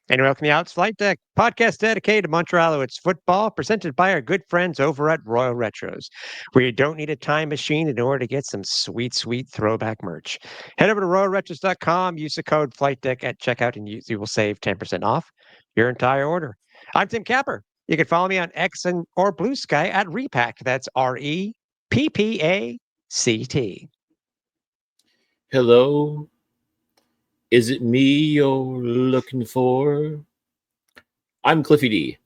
And welcome to the Outs Flight Deck, podcast dedicated to Montreal Alouettes football, presented by our good friends over at Royal Retros, where you don't need a time machine in order to get some sweet, sweet throwback merch. Head over to royalretros.com, use the code FlightDeck at checkout, and you will save 10% off your entire order. I'm Tim Capper. You can follow me on X or Blue Sky at Repact. That's REPPACT. Hello, is it me you're looking for? I'm Cliffy D.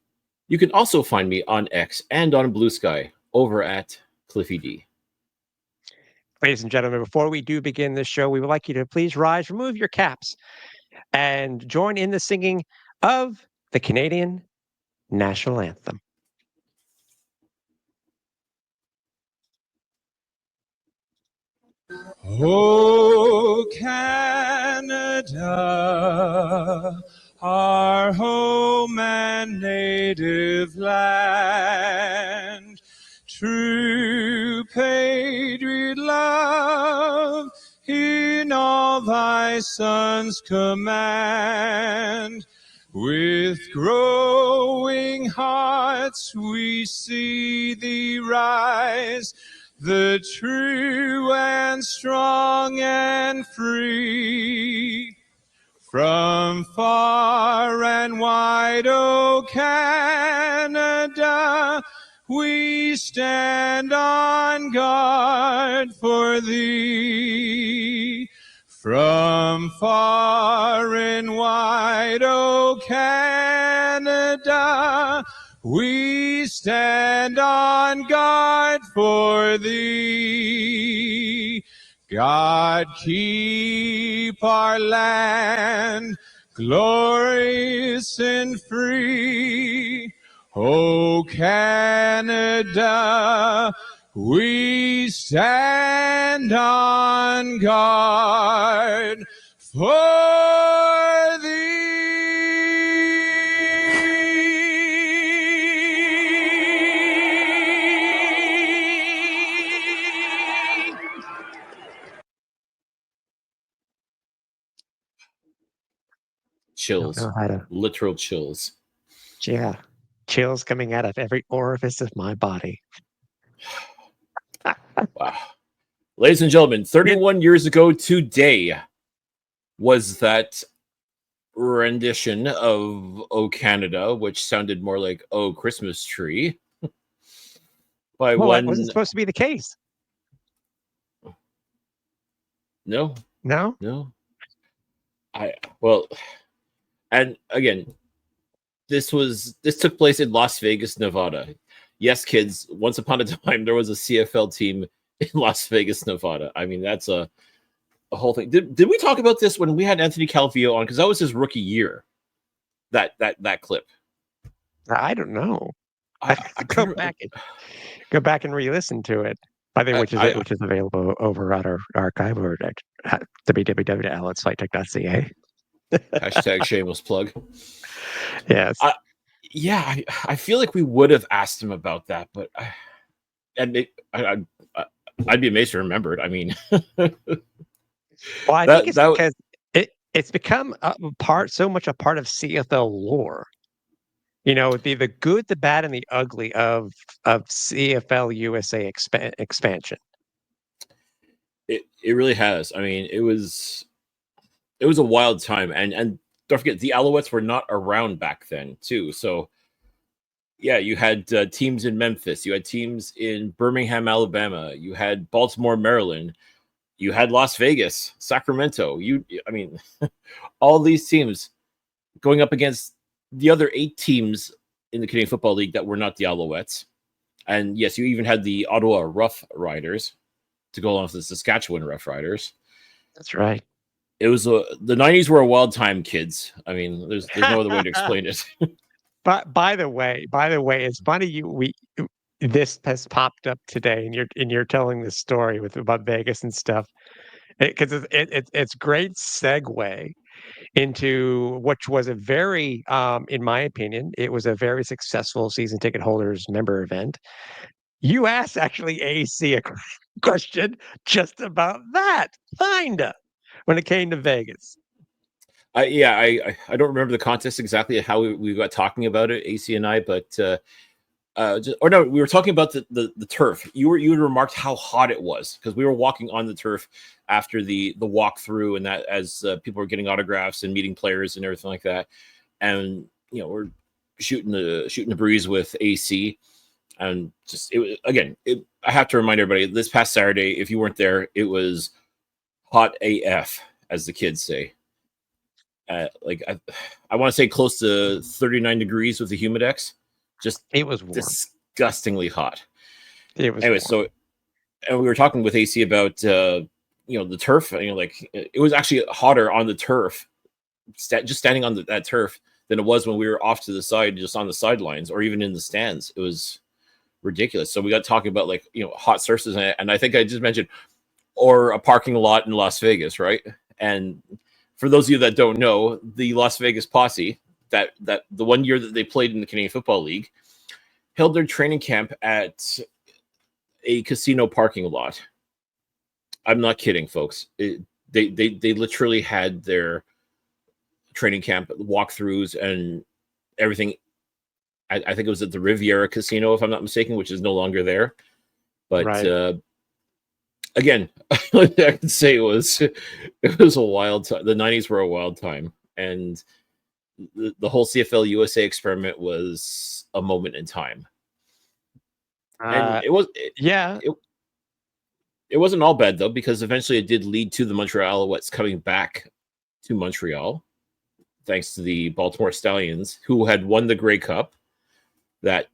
You can also find me on X and on Blue Sky over at Cliffy D. Ladies and gentlemen, before we do begin this show, we would like you to please rise, remove your caps, and join in the singing of the Canadian national anthem. Oh, Canada, our home and native land, true patriot love in all thy sons command. With growing hearts we see thee rise, the true and strong and free. From far and wide, O Canada, we stand on guard for thee. From far and wide, O Canada, we stand on guard for thee. God keep our land glorious and free. O Canada, we stand on guard for thee. Chills, Know how to, literal chills. yeah, chills coming out of every orifice of my body. Wow. Ladies and gentlemen, 31 years ago today was that rendition of O Canada, which sounded more like O Christmas Tree, by Well, that one. wasn't supposed to be the case. No, No? well, and again, this took place in Las Vegas, Nevada. Yes, kids, once upon a time there was a CFL team in Las Vegas, Nevada. I mean, that's a whole thing. Did we talk about this when we had Anthony Calvillo on? Because that was his rookie year. That clip. I don't know. I go back and re-listen to it. I think which is available over at our archive or at www.outletsflightdeck.ca. Hashtag shameless plug. Yes. I feel like we would have asked him about that, but I'd be amazed to remember it. I mean, well, I think it's because it's become so much a part of CFL lore. You know, the good, the bad, and the ugly of CFL USA expansion. It really has. I mean, it was a wild time, and don't forget the Alouettes were not around back then too. So yeah, you had teams in Memphis, you had teams in Birmingham, Alabama, you had Baltimore, Maryland, you had Las Vegas, Sacramento. I mean, all these teams going up against the other 8 teams in the Canadian Football League that were not the Alouettes. And yes, you even had the Ottawa Rough Riders to go along with the Saskatchewan Rough Riders. That's right. It was the 90s were a wild time, kids. I mean, there's no other way to explain it. But by the way, it's funny this has popped up today, and you're telling this story about Vegas and stuff, because it's great segue into which was a very, in my opinion, it was a very successful season ticket holders member event. You asked actually AC a question just about that, kinda, when it came to Vegas. I don't remember the context exactly of how we got talking about it, AC and I, but we were talking about the turf. You had remarked how hot it was because we were walking on the turf after the walkthrough, and that as people were getting autographs and meeting players and everything like that, and we're shooting the breeze with AC, and just I have to remind everybody this past Saturday, if you weren't there, it was hot AF, as the kids say. Like I want to say close to 39 degrees with the humidex. Just It was warm. disgustingly hot. It was anyway. warm. So, and we were talking with AC about the turf. Like it was actually hotter on the turf, just standing on that turf, than it was when we were off to the side, just on the sidelines, or even in the stands. It was ridiculous. So we got talking about hot surfaces, and I think I just mentioned or a parking lot in Las Vegas, right? And for those of you that don't know, the Las Vegas Posse, that the one year that they played in the Canadian Football League, held their training camp at a casino parking lot. I'm not kidding, folks. They literally had their training camp walkthroughs and everything. I think it was at the Riviera Casino, if I'm not mistaken, which is no longer there. But right. Again, I can say it was a wild time. The 90s were a wild time, and the whole CFL USA experiment was a moment in time. And it wasn't all bad though, because eventually it did lead to the Montreal Alouettes coming back to Montreal, thanks to the Baltimore Stallions, who had won the Grey Cup that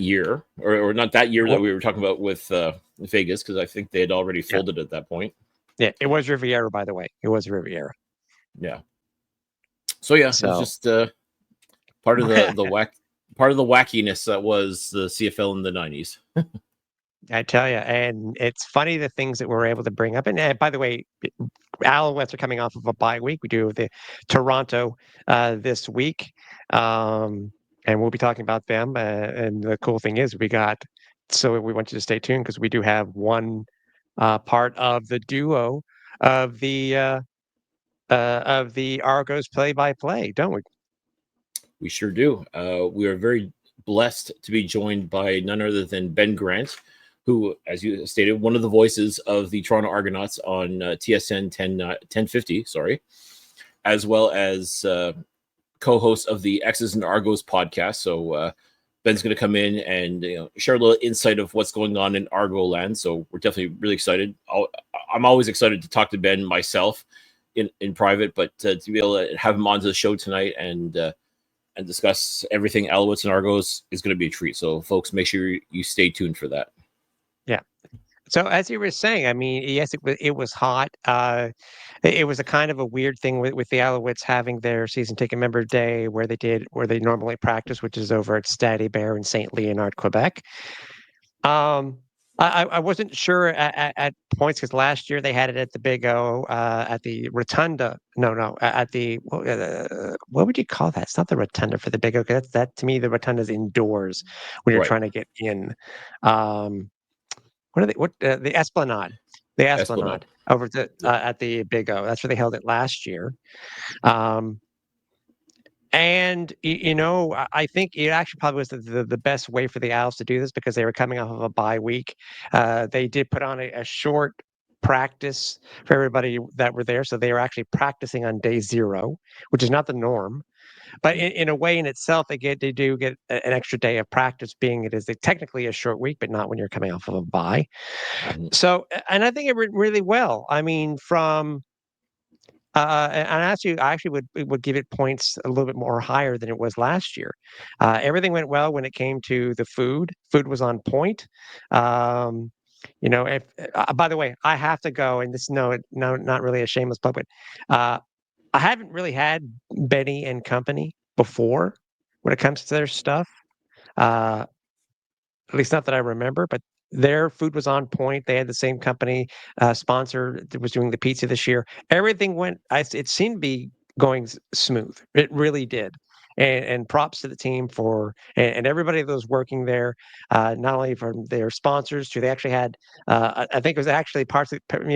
year, or not that year that we were talking about with Vegas, because I think they had already folded at that point. Yeah, it was Riviera, by the way. It was Riviera. Yeah. So yeah, it was just part of the wackiness that was the CFL in the 90s. I tell you, and it's funny the things that we're able to bring up. And by the way, Alouettes are coming off of a bye week. We do the Toronto this week, and we'll be talking about them. And the cool thing is, so we want you to stay tuned because we do have one part of the duo of the Argos play-by-play, don't we? We sure do. We are very blessed to be joined by none other than Ben Grant, who, as you stated, one of the voices of the Toronto Argonauts on TSN 1050, as well as co-host of the X's and Argos podcast. So Ben's going to come in and share a little insight of what's going on in Argo land. So we're definitely really excited. I'm always excited to talk to Ben myself in private, but to be able to have him onto the show tonight and discuss everything Alouettes and Argos is going to be a treat. So folks, make sure you stay tuned for that. Yeah. So as you were saying, I mean, yes, it was hot. It was a kind of a weird thing with the Alouettes having their season ticket member day where they normally practice, which is over at Stade Bear in Saint Leonard, Quebec. I wasn't sure at points because last year they had it at the Big O at the Rotunda. No, at the what would you call that? It's not the Rotunda for the Big O. That to me, the Rotunda is indoors when you're trying to get in. What are they? The Esplanade? The Esplanade over at the Big O. That's where they held it last year. And I think it actually probably was the best way for the Owls to do this because they were coming off of a bye week. They did put on a short practice for everybody that were there, so they were actually practicing on day 0, which is not the norm. But in a way, in itself, they do get an extra day of practice, being it is technically a short week, but not when you're coming off of a bye. So, and I think it went really well. I mean, from and I actually would give it points a little bit more higher than it was last year. Everything went well when it came to the food. Food was on point. If by the way, I have to go, and this no, not really a shameless plug, but I haven't really had Benny and Company before when it comes to their stuff. At least not that I remember, but their food was on point. They had the same company sponsor that was doing the pizza this year. Everything it seemed to be going smooth. It really did. And props to the team and everybody that was working there, not only from their sponsors to they actually had, I think it was actually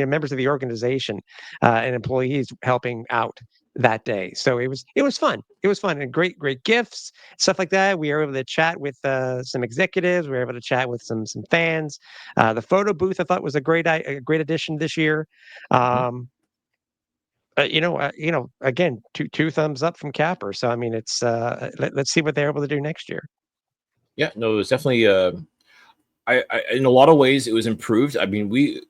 members of the organization and employees helping out that day. So it was fun. It was fun and great gifts, stuff like that. We were able to chat with some executives. We were able to chat with some fans. The photo booth I thought was a great addition this year. Mhm. Again, two thumbs up from Capper. So I mean, it's let's see what they're able to do next year. Yeah, no, it was definitely. I in a lot of ways it was improved. I mean,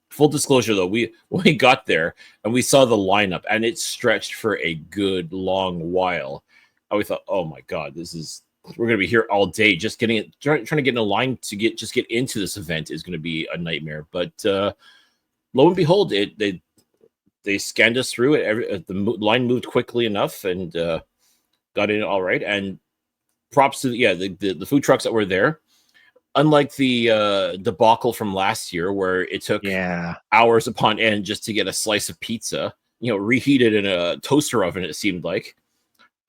full disclosure though, when we got there and we saw the lineup and it stretched for a good long while, and we thought, oh my god, we're gonna be here all day. Just trying to get in a line to get into this event is gonna be a nightmare. But lo and behold, they scanned us through it. The line moved quickly enough and got in all right. And props to the food trucks that were there. Unlike the debacle from last year, where it took hours upon end just to get a slice of pizza, reheated in a toaster oven, it seemed like.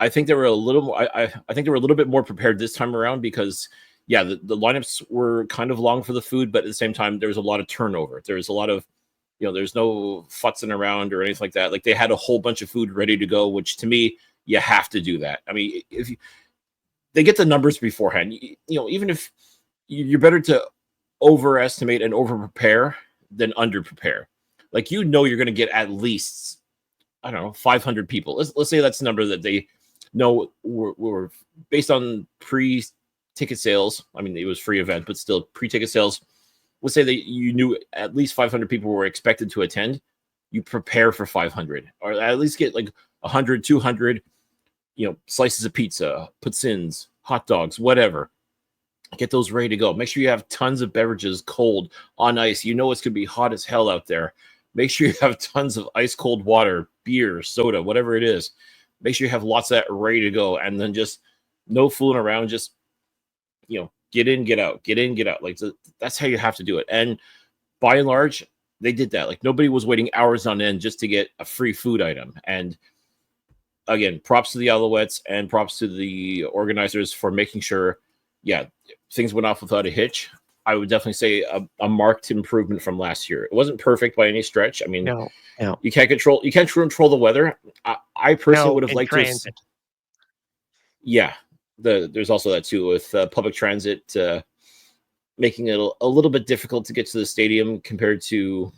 I think they were a little more. I think they were a little bit more prepared this time around because, the lineups were kind of long for the food, but at the same time, there was a lot of turnover. There was a lot of, there's no futzing around or anything like that. Like they had a whole bunch of food ready to go, which to me, you have to do that. I mean, they get the numbers beforehand, even if you're better to overestimate and over prepare than under prepare. Like, you're going to get at least, I don't know, 500 people. Let's say that's the number that they know were based on pre-ticket sales. I mean, it was free event, but still pre-ticket sales. Let's say that you knew at least 500 people were expected to attend. You prepare for 500, or at least get like 100, 200, slices of pizza, puts-ins, hot dogs, whatever. Get those ready to go. Make sure you have tons of beverages cold on ice. It's going to be hot as hell out there. Make sure you have tons of ice cold water, beer, soda, whatever it is. Make sure you have lots of that ready to go. And then just no fooling around. Just, get in, get out, get in, get out. Like, that's how you have to do it. And by and large, they did that. Like, nobody was waiting hours on end just to get a free food item. And again, props to the Alouettes and props to the organizers for making sure, things went off without a hitch. I would definitely say a marked improvement from last year. It wasn't perfect by any stretch. I mean, no. You can't control the weather. I personally would have liked transit. There's also that too with public transit making it a little bit difficult to get to the stadium compared to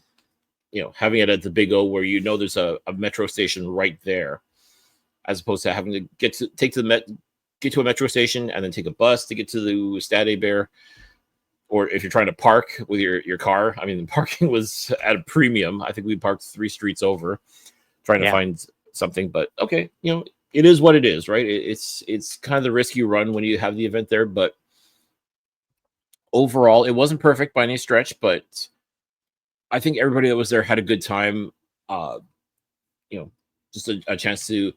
having it at the Big O, where there's a metro station right there, as opposed to having to get to a metro station and then take a bus to get to the Stade Bear. Or if you're trying to park with your car, I mean, the parking was at a premium. I think we parked 3 streets over trying to find something. But okay, it is what it is, right? It's kind of the risk you run when you have the event there. But overall, it wasn't perfect by any stretch. But I think everybody that was there had a good time. Just a chance to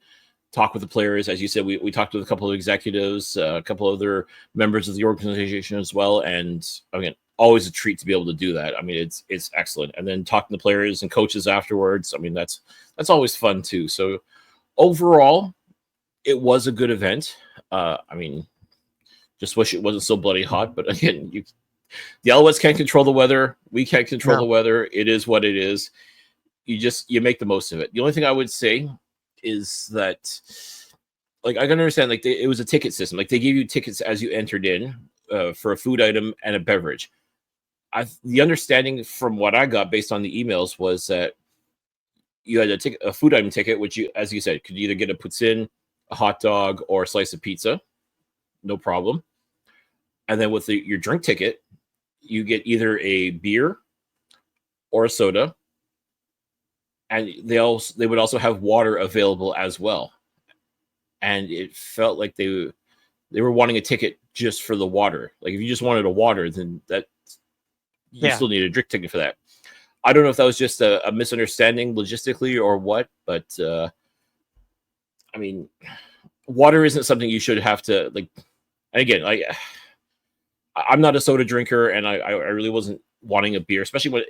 talk with the players. As you said, we talked with a couple of executives, a couple of other members of the organization as well. And again, always a treat to be able to do that. I mean, it's excellent. And then talking to players and coaches afterwards, I mean, that's always fun too. So overall, it was a good event. I mean, just wish it wasn't so bloody hot. But again, the Alouettes can't control the weather. We can't control the weather. It is what it is. You make the most of it. The only thing I would say is that, like, I can understand, like, it was a ticket system. Like, they gave you tickets as you entered in for a food item and a beverage. The understanding from what I got based on the emails was that you had a food item ticket, which you, as you said, could either get a puts-in, a hot dog, or a slice of pizza. No problem. And then with your drink ticket, you get either a beer or a soda. And they would also have water available as well. And it felt like they were wanting a ticket just for the water. Like, if you just wanted a water, then you still need a drink ticket for that. I don't know if that was just a misunderstanding logistically or what, but I mean, water isn't something you should have to, like. And again, I'm not a soda drinker, and I really wasn't wanting a beer, especially when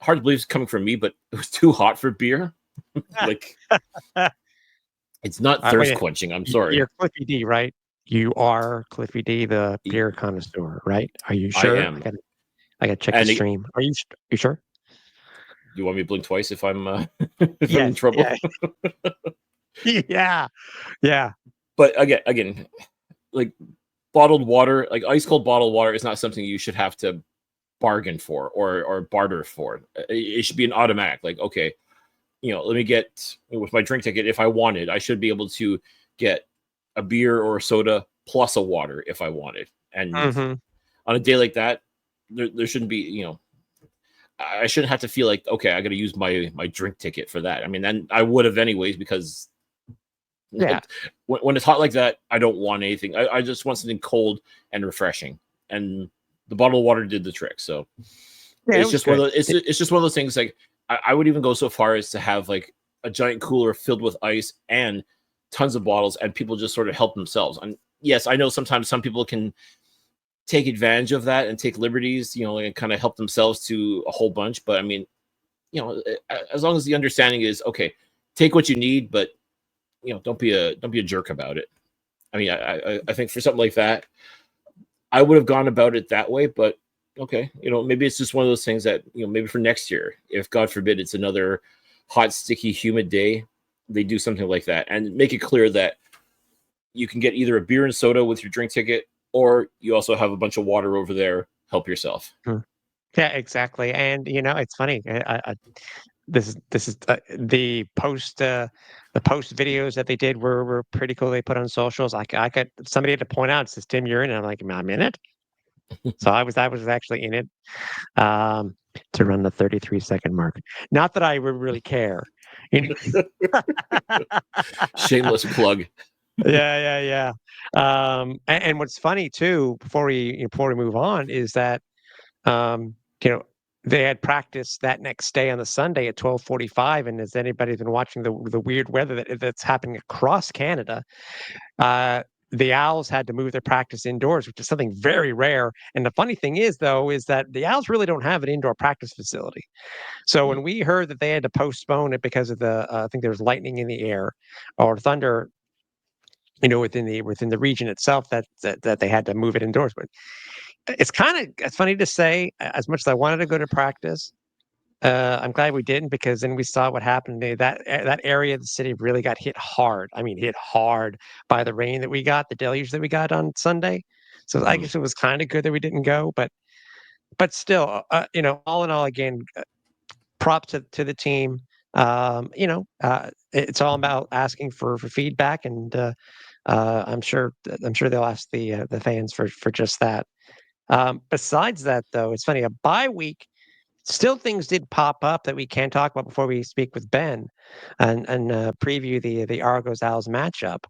hard to believe it's coming from me, but it was too hot for beer. Like, it's not thirst quenching. I'm sorry. You're Cliffy D, right? You are Cliffy D, the beer connoisseur, right? Are you sure? I am. I got to check the stream. Are you sure? you want me to blink twice if I'm if I'm in trouble? Yeah, yeah. But again, like bottled water, like ice cold bottled water, is not something you should have to bargain for or barter for. It should be an automatic. Like, okay, let me get with my drink ticket. If I wanted, I should be able to get a beer or a soda plus a water if I wanted. And on a day like that, there shouldn't be, I shouldn't have to feel like, okay, I got to use my drink ticket for that. I mean, then I would have anyways, because when it's hot like that, I don't want anything. I just want something cold and refreshing, and the bottled water did the trick. So it's just one of those, it's just one of those things. Like I would even go so far as to have like a giant cooler filled with ice and tons of bottles, and people just sort of help themselves. And yes, I know sometimes some people can take advantage of that and take liberties, and kind of help themselves to a whole bunch. But I mean, as long as the understanding is, okay, take what you need, but don't be a jerk about it. I mean, I think for something like that, I would have gone about it that way. But okay, maybe it's just one of those things that, maybe for next year, if God forbid it's another hot, sticky, humid day, they do something like that and make it clear that you can get either a beer and soda with your drink ticket, or you also have a bunch of water over there. Help yourself. Yeah, exactly. And it's funny. This is the post videos that they did were pretty cool. They put on socials. I got somebody had to point out, it says, Tim, you're in it. I'm like, I'm in it. So I was actually in it to run the 33-second mark. Not that I would really care. Shameless plug. Yeah. And what's funny too, before we move on, is that they had practice that next day on the Sunday at 12:45, and as anybody's been watching the weird weather that's happening across Canada, the Owls had to move their practice indoors, which is something very rare. And the funny thing is, though, is that the Owls really don't have an indoor practice facility. So when we heard that they had to postpone it because of I think there was lightning in the air or thunder, within the region itself, that they had to move it indoors. But it's funny to say, as much as I wanted to go to practice, I'm glad we didn't, because then we saw what happened. That area of the city really got hit hard. I mean, hit hard by the rain that we got, the deluge that we got on Sunday. So I guess it was kind of good that we didn't go, but still, all in all, again, props to the team. It's all about asking for feedback, and I'm sure they'll ask the fans for just that. Besides that, though, it's funny, a bye week, still things did pop up that we can talk about before we speak with Ben and preview the Argos Owls matchup.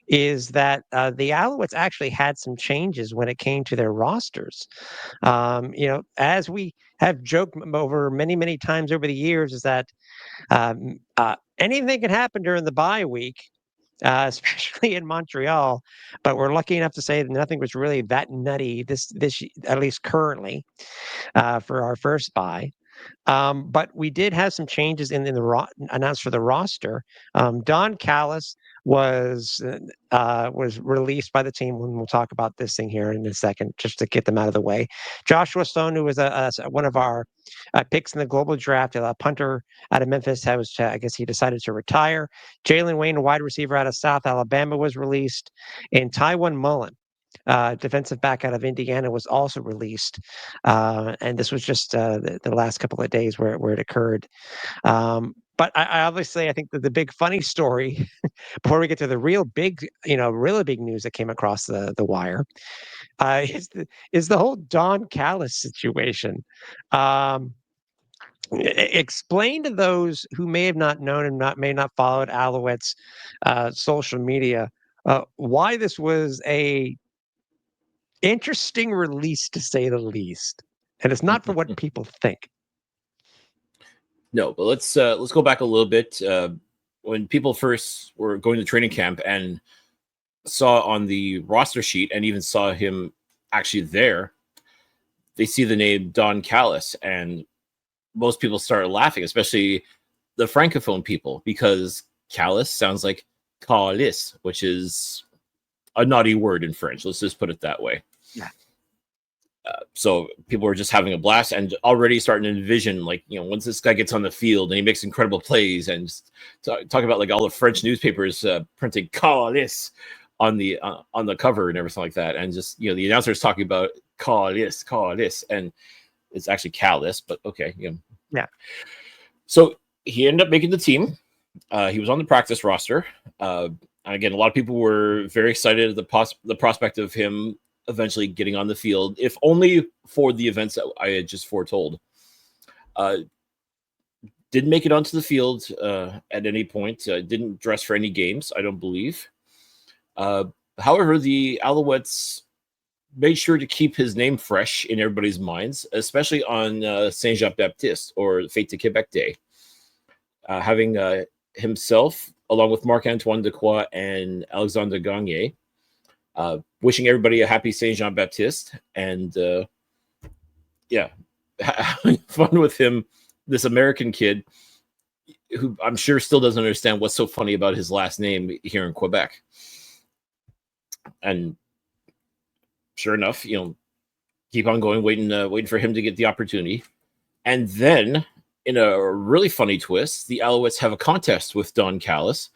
Is that the Alouettes actually had some changes when it came to their rosters. As we have joked over many times over the years, is that anything can happen during the bye week. Especially in Montreal, but we're lucky enough to say that nothing was really that nutty this at least currently for our first bye. But we did have some changes in the announced for the roster. Don Callis was released by the team. When we'll talk about this thing here in a second, just to get them out of the way. Joshua Stone, who was one of our picks in the global draft, a punter out of Memphis, I guess he decided to retire. Jalen Wayne, a wide receiver out of South Alabama, was released, and Tywin Mullen, defensive back out of Indiana, was also released. And this was just the last couple of days where it occurred. But I obviously, I think that the big funny story before we get to the really big news that came across the wire is the whole Don Callis situation. Explain to those who may have not known and may not followed Alouettes social media why this was a interesting release, to say the least, and it's not for what people think. No, but let's go back a little bit. When people first were going to training camp and saw on the roster sheet, and even saw him actually there, they see the name Don Callis, and most people started laughing, especially the Francophone people, because Callis sounds like Callis, which is a naughty word in French. Let's just put it that way. Yeah. So people were just having a blast and already starting to envision, like, once this guy gets on the field and he makes incredible plays, and just talk about like all the French newspapers printing "Callis" on the cover and everything like that, and just the announcers talking about "Callis, Callis," and it's actually "Callis," but okay, Yeah. So he ended up making the team. He was on the practice roster. Again, a lot of people were very excited at the prospect of him eventually getting on the field, if only for the events that I had just foretold. Didn't make it onto the field at any point. Didn't dress for any games, I don't believe. However, the Alouettes made sure to keep his name fresh in everybody's minds, especially on Saint Jean Baptiste, or Fête de Québec Day. Having himself, along with Marc-Antoine Dequoy and Alexandre Gagné, wishing everybody a happy Saint Jean Baptiste, and having fun with him, this American kid who I'm sure still doesn't understand what's so funny about his last name here in Quebec. And sure enough, keep on going, waiting for him to get the opportunity. And then, in a really funny twist, the Alouettes have a contest with Don Callis,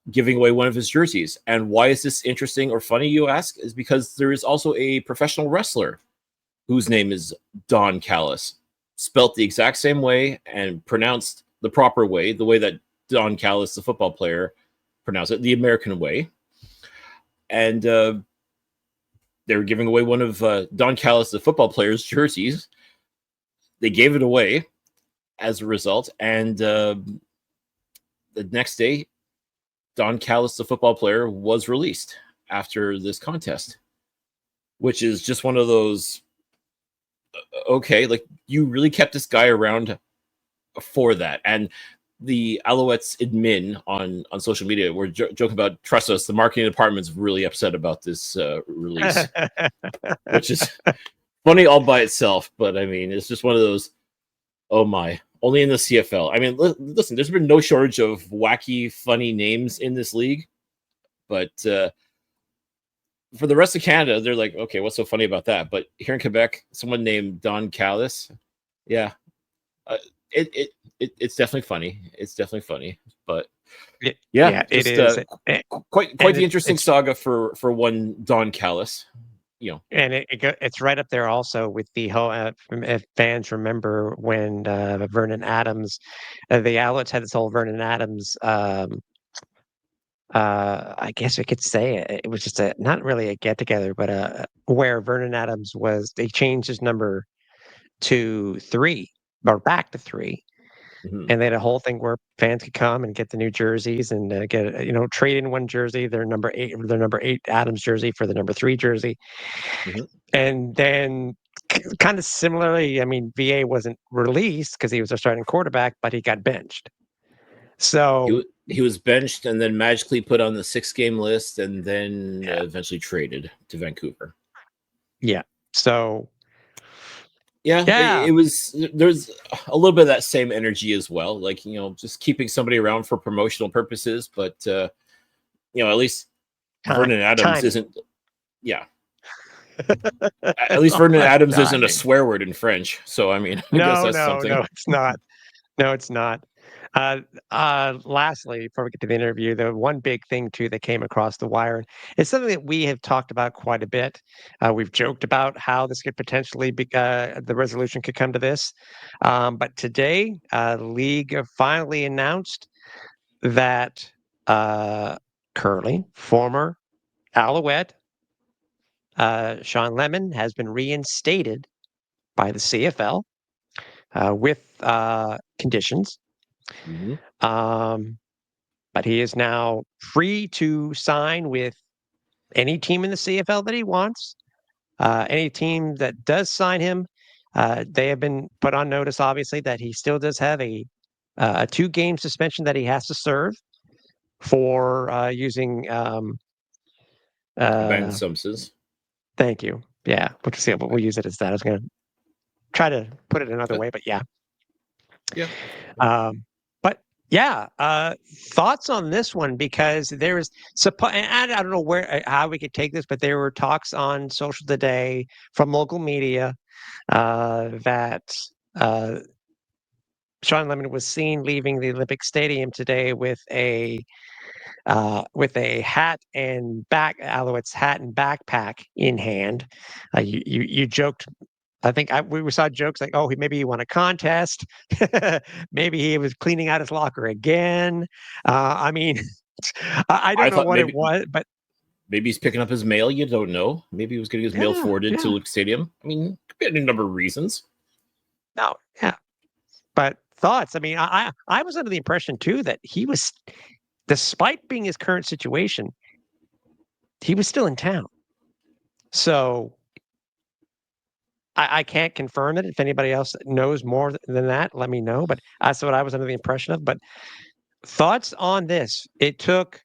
giving away one of his jerseys. And why is this interesting or funny, you ask? Is because there is also a professional wrestler whose name is Don Callis, spelt the exact same way and pronounced the proper way, the way that Don Callis, the football player, pronounced it, the American way. And they were giving away one of Don Callis, the football player's jerseys. They gave it away as a result. And the next day, Don Callis, the football player, was released after this contest, which is just one of those, okay, like, you really kept this guy around for that. And the Alouettes admin on social media were joking about, trust us, the marketing department's really upset about this release, which is funny all by itself. But I mean, it's just one of those, oh my, only in the CFL. I mean, listen, there's been no shortage of wacky, funny names in this league, but for the rest of Canada, they're like, okay, what's so funny about that? But here in Quebec, someone named Don Callis, yeah, it's definitely funny. It's definitely funny, but it just, is quite the interesting saga for one Don Callis. And it's right up there also with the whole. If fans remember when Vernon Adams, the Alouettes had this whole Vernon Adams. I guess we could say it was just not really a get together, but where Vernon Adams they changed his number to 3 or back to 3. Mhm. And they had a whole thing where fans could come and get the new jerseys and get trade in one jersey, their number 8 Adams jersey for the number 3 jersey. Mhm. And then kind of similarly, I mean, VA wasn't released because he was a starting quarterback, but he got benched. So he was benched and then magically put on the 6-game list, and then eventually traded to Vancouver. Yeah. So it was, there's a little bit of that same energy as well, like, just keeping somebody around for promotional purposes, but at least Vernon Adams isn't at least Vernon Adams isn't a swear word in French, so I mean, I guess that's something. No, it's not. No, it's not. Lastly, before we get to the interview, the one big thing too that came across the wire is something that we have talked about quite a bit. We've joked about how this could potentially be, the resolution could come to this. But today, the league finally announced that currently former Alouette Sean Lemon has been reinstated by the CFL with conditions. Mm-hmm. But he is now free to sign with any team in the CFL that he wants. Any team that does sign him, they have been put on notice, obviously, that he still does have a 2-game suspension that he has to serve for using Banned substances. Thank you. Yeah, we'll use it as that. I was going to try to put it another way, but yeah. Yeah. But Yeah. Thoughts on this one, because there is and I don't know how we could take this, but there were talks on social today from local media that Sean Lemon was seen leaving the Olympic Stadium today with a hat and Alouettes hat and backpack in hand. You joked. I think we saw jokes like, "Oh, maybe he won a contest. Maybe he was cleaning out his locker again." I mean, I I don't know thought what it was, but maybe he's picking up his mail. You don't know. Maybe he was getting his mail yeah, forwarded to yeah, Luke Stadium. I mean, could be any number of reasons. no, yeah. But thoughts? I mean, I was under the impression too that he was, despite being his current situation, he was still in town. So I can't confirm it. If anybody else knows more than that, let me know. But that's what I was under the impression of. But thoughts on this? It took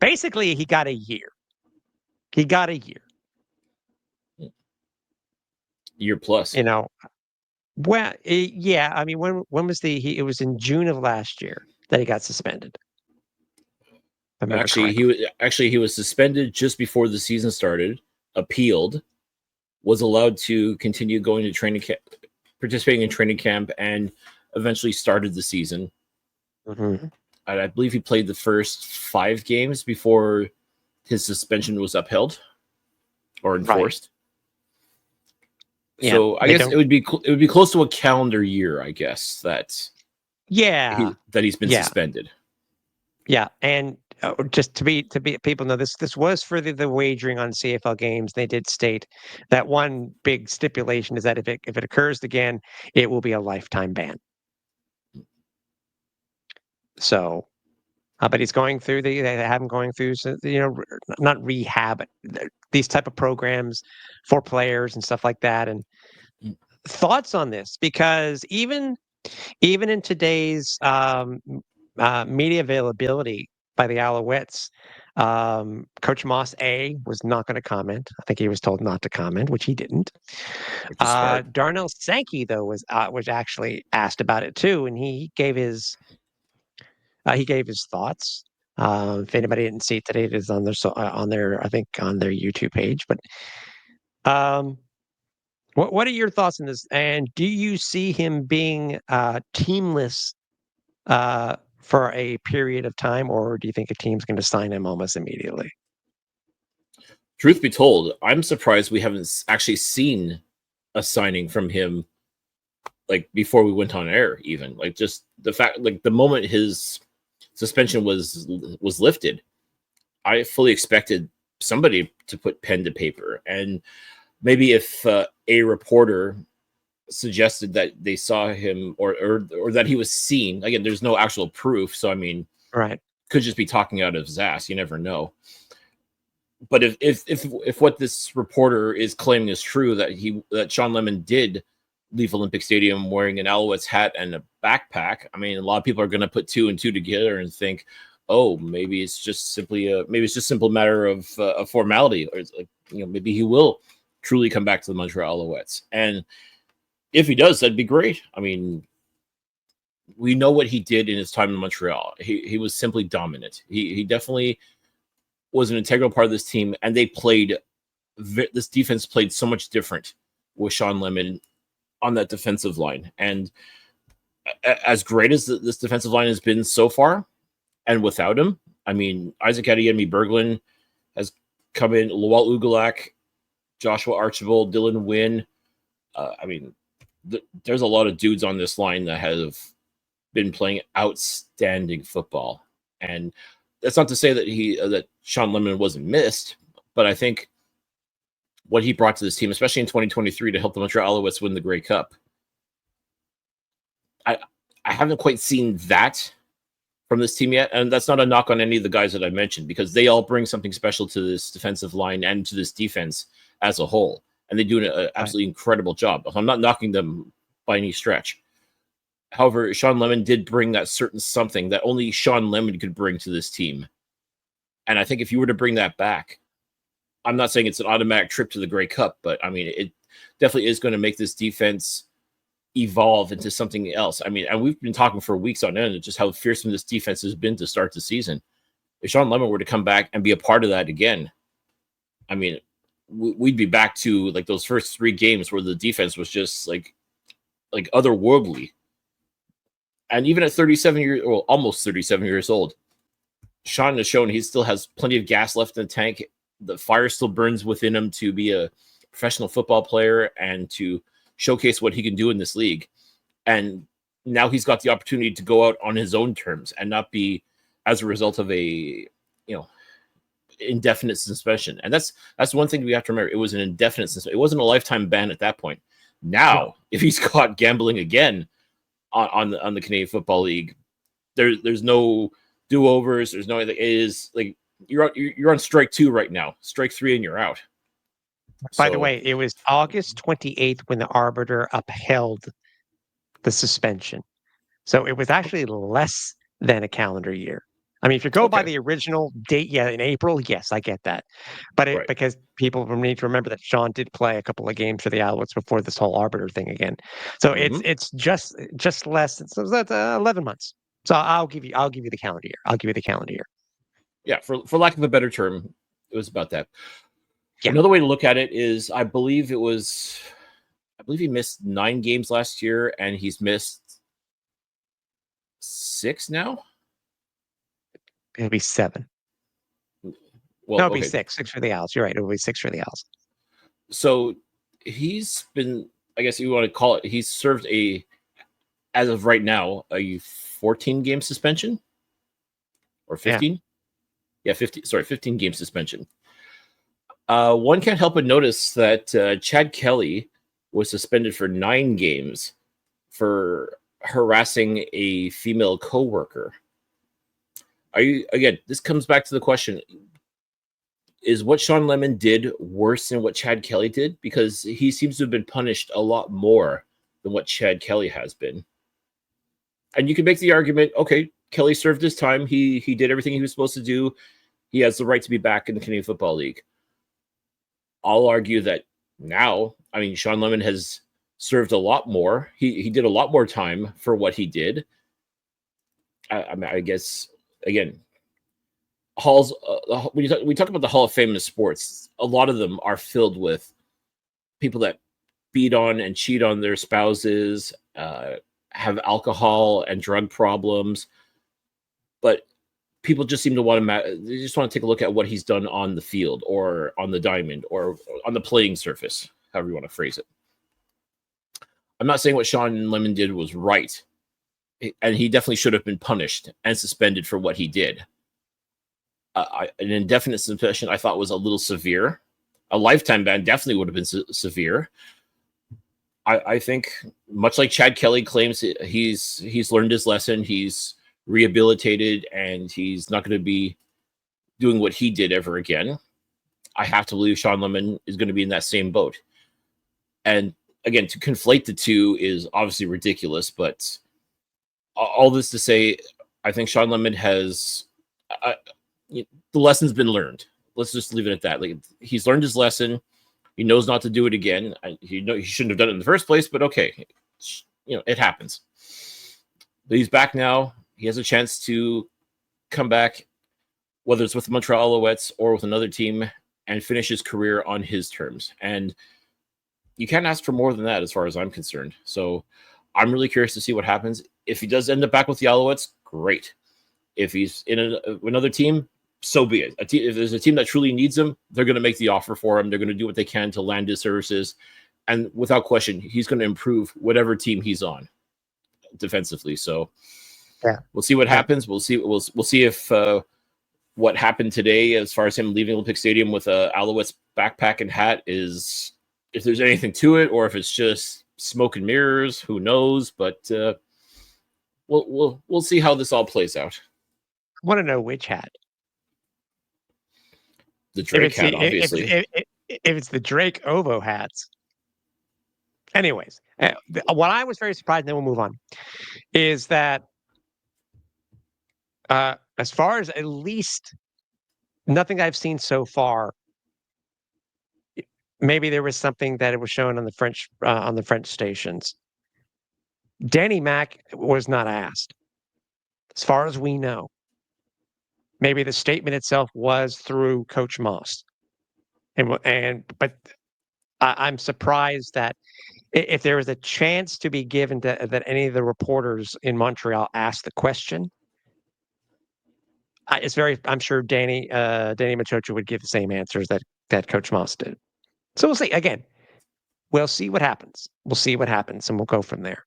basically he got a year. He got a year. Year plus. You know, well, yeah. I mean, when was it was in June of last year that he got suspended. If I remember correctly. He was suspended just before the season started, appealed, was allowed to continue going to training camp, participating in training camp, and eventually started the season. Mm-hmm. I believe he played the first 5 games before his suspension was upheld or enforced. Right. So yeah, I guess it would be close to a calendar year. I guess that he's been suspended. Yeah, and just to be people know this was for the wagering on CFL games. They did state that one big stipulation is that if it occurs again, it will be a lifetime ban. So, but he's going through they have him going through not rehab, but these type of programs for players and stuff like that. And thoughts on this, because even in today's media availability by the Alouettes, Coach Moss was not going to comment. I think he was told not to comment, which he didn't. Which is smart. Darnell Sankey though was actually asked about it too, and he gave his thoughts. If anybody didn't see it today, it is on their I think on their YouTube page. But what are your thoughts on this? And do you see him being teamless for a period of time, or do you think a team's going to sign him almost immediately? Truth be told, I'm surprised we haven't actually seen a signing from him, like before we went on air. Even like just the fact, like the moment his suspension was lifted, I fully expected somebody to put pen to paper, and maybe if a reporter suggested that they saw him or that he was seen. Again, there's no actual proof, so I mean, Right. could just be talking out of his ass. You never know. But if what this reporter is claiming is true, that Sean Lemon did leave Olympic Stadium wearing an Alouettes hat and a backpack, I mean, a lot of people are going to put 2 and 2 together and think, oh, maybe it's just simple matter of a formality, or like, maybe he will truly come back to the Montreal Alouettes. And if he does, that'd be great. I mean, we know what he did in his time in Montreal. He was simply dominant. He definitely was an integral part of this team, and this defense played so much different with Sean Lemon on that defensive line. And as great as this defensive line has been so far, and without him, I mean, Isaac Adeyemi-Berglund has come in, Lowell Ugalak, Joshua Archibald, Dylan Wynn. I mean, there's a lot of dudes on this line that have been playing outstanding football. And that's not to say that Sean Lemon wasn't missed, but I think what he brought to this team, especially in 2023, to help the Montreal Alouettes win the Grey Cup, I haven't quite seen that from this team yet. And that's not a knock on any of the guys that I mentioned, because they all bring something special to this defensive line and to this defense as a whole. And they do an absolutely incredible job. I'm not knocking them by any stretch. However, Sean Lemon did bring that certain something that only Sean Lemon could bring to this team. And I think if you were to bring that back, I'm not saying it's an automatic trip to the Grey Cup, but I mean, it definitely is going to make this defense evolve into something else. I mean, and we've been talking for weeks on end just how fearsome this defense has been to start the season. If Sean Lemon were to come back and be a part of that again, I mean, we'd be back to like those first 3 games where the defense was just like otherworldly. And even at 37 years, well, almost 37 years old, Sean has shown he still has plenty of gas left in the tank. The fire still burns within him to be a professional football player and to showcase what he can do in this league. And now he's got the opportunity to go out on his own terms and not be as a result of a, indefinite suspension. And that's one thing we have to remember. It was an indefinite suspension. It wasn't a lifetime ban at that point. Now, if he's caught gambling again on the Canadian Football League, there's no do-overs. There's no, it is like you're on strike 2 right now. Strike 3 and you're out. By the way, it was August 28th when the arbiter upheld the suspension. So it was actually less than a calendar year. I mean, if you go by the original date, in April, yes, I get that. But because people need to remember that Sean did play a couple of games for the Alouettes before this whole arbiter thing again. So it's just less. So that's 11 months. So I'll give you the calendar year. I'll give you the calendar year. Yeah, for lack of a better term, it was about that. Yeah. Another way to look at it is I believe he missed 9 games last year and he's missed 6 now. It'll be 7. Well, no, it'll be 6. 6 for the Owls. You're right. It'll be 6 for the Owls. So he's been, I guess you want to call it, he's served as of right now, a 14-game suspension or 15. Yeah, 15 game suspension. One can't help but notice that Chad Kelly was suspended for 9 games for harassing a female coworker. This comes back to the question, is what Sean Lemon did worse than what Chad Kelly did? Because he seems to have been punished a lot more than what Chad Kelly has been. And you can make the argument, okay, Kelly served his time. He did everything he was supposed to do. He has the right to be back in the Canadian Football League. I'll argue that now, I mean, Sean Lemon has served a lot more. He did a lot more time for what he did. I guess, again, halls. When we talk about the Hall of Fame in sports, a lot of them are filled with people that beat on and cheat on their spouses, have alcohol and drug problems, but people just seem to want to. They just want to take a look at what he's done on the field or on the diamond or on the playing surface, however you want to phrase it. I'm not saying what Sean Lemon did was right, and he definitely should have been punished and suspended for what he did. An indefinite suspension I thought was a little severe. A lifetime ban definitely would have been severe. I think, much like Chad Kelly claims, he's learned his lesson. He's rehabilitated, and he's not going to be doing what he did ever again. I have to believe Sean Lemon is going to be in that same boat. And again, to conflate the two is obviously ridiculous, but all this to say, I think Sean Lemon has the lesson's been learned. Let's just leave it at that. Like, he's learned his lesson. He knows not to do it again. He shouldn't have done it in the first place, but okay, it happens. But he's back now. He has a chance to come back, whether it's with the Montreal Alouettes or with another team, and finish his career on his terms. And you can't ask for more than that, as far as I'm concerned. So I'm really curious to see what happens. If he does end up back with the Alouettes, great. If he's in another team, so be it. If there's a team that truly needs him, they're going to make the offer for him. They're going to do what they can to land his services. And without question, he's going to improve whatever team he's on defensively. So we'll see what happens. We'll see if what happened today, as far as him leaving Olympic Stadium with a Alouettes backpack and hat, is if there's anything to it, or if it's just smoke and mirrors. Who knows? But we'll see how this all plays out. I want to know which hat. The Drake hat, obviously. If it's the Drake Ovo hats. Anyways, what I was very surprised, and then we'll move on, is that as far as at least nothing I've seen so far, maybe there was something that it was shown on the French stations, Danny Mac was not asked, as far as we know. Maybe the statement itself was through Coach Moss, but I'm surprised that if there was a chance to be given that any of the reporters in Montreal asked the question, I'm sure Danny Machocha would give the same answers that Coach Moss did. So we'll see. Again, we'll see what happens. We'll see what happens, and we'll go from there.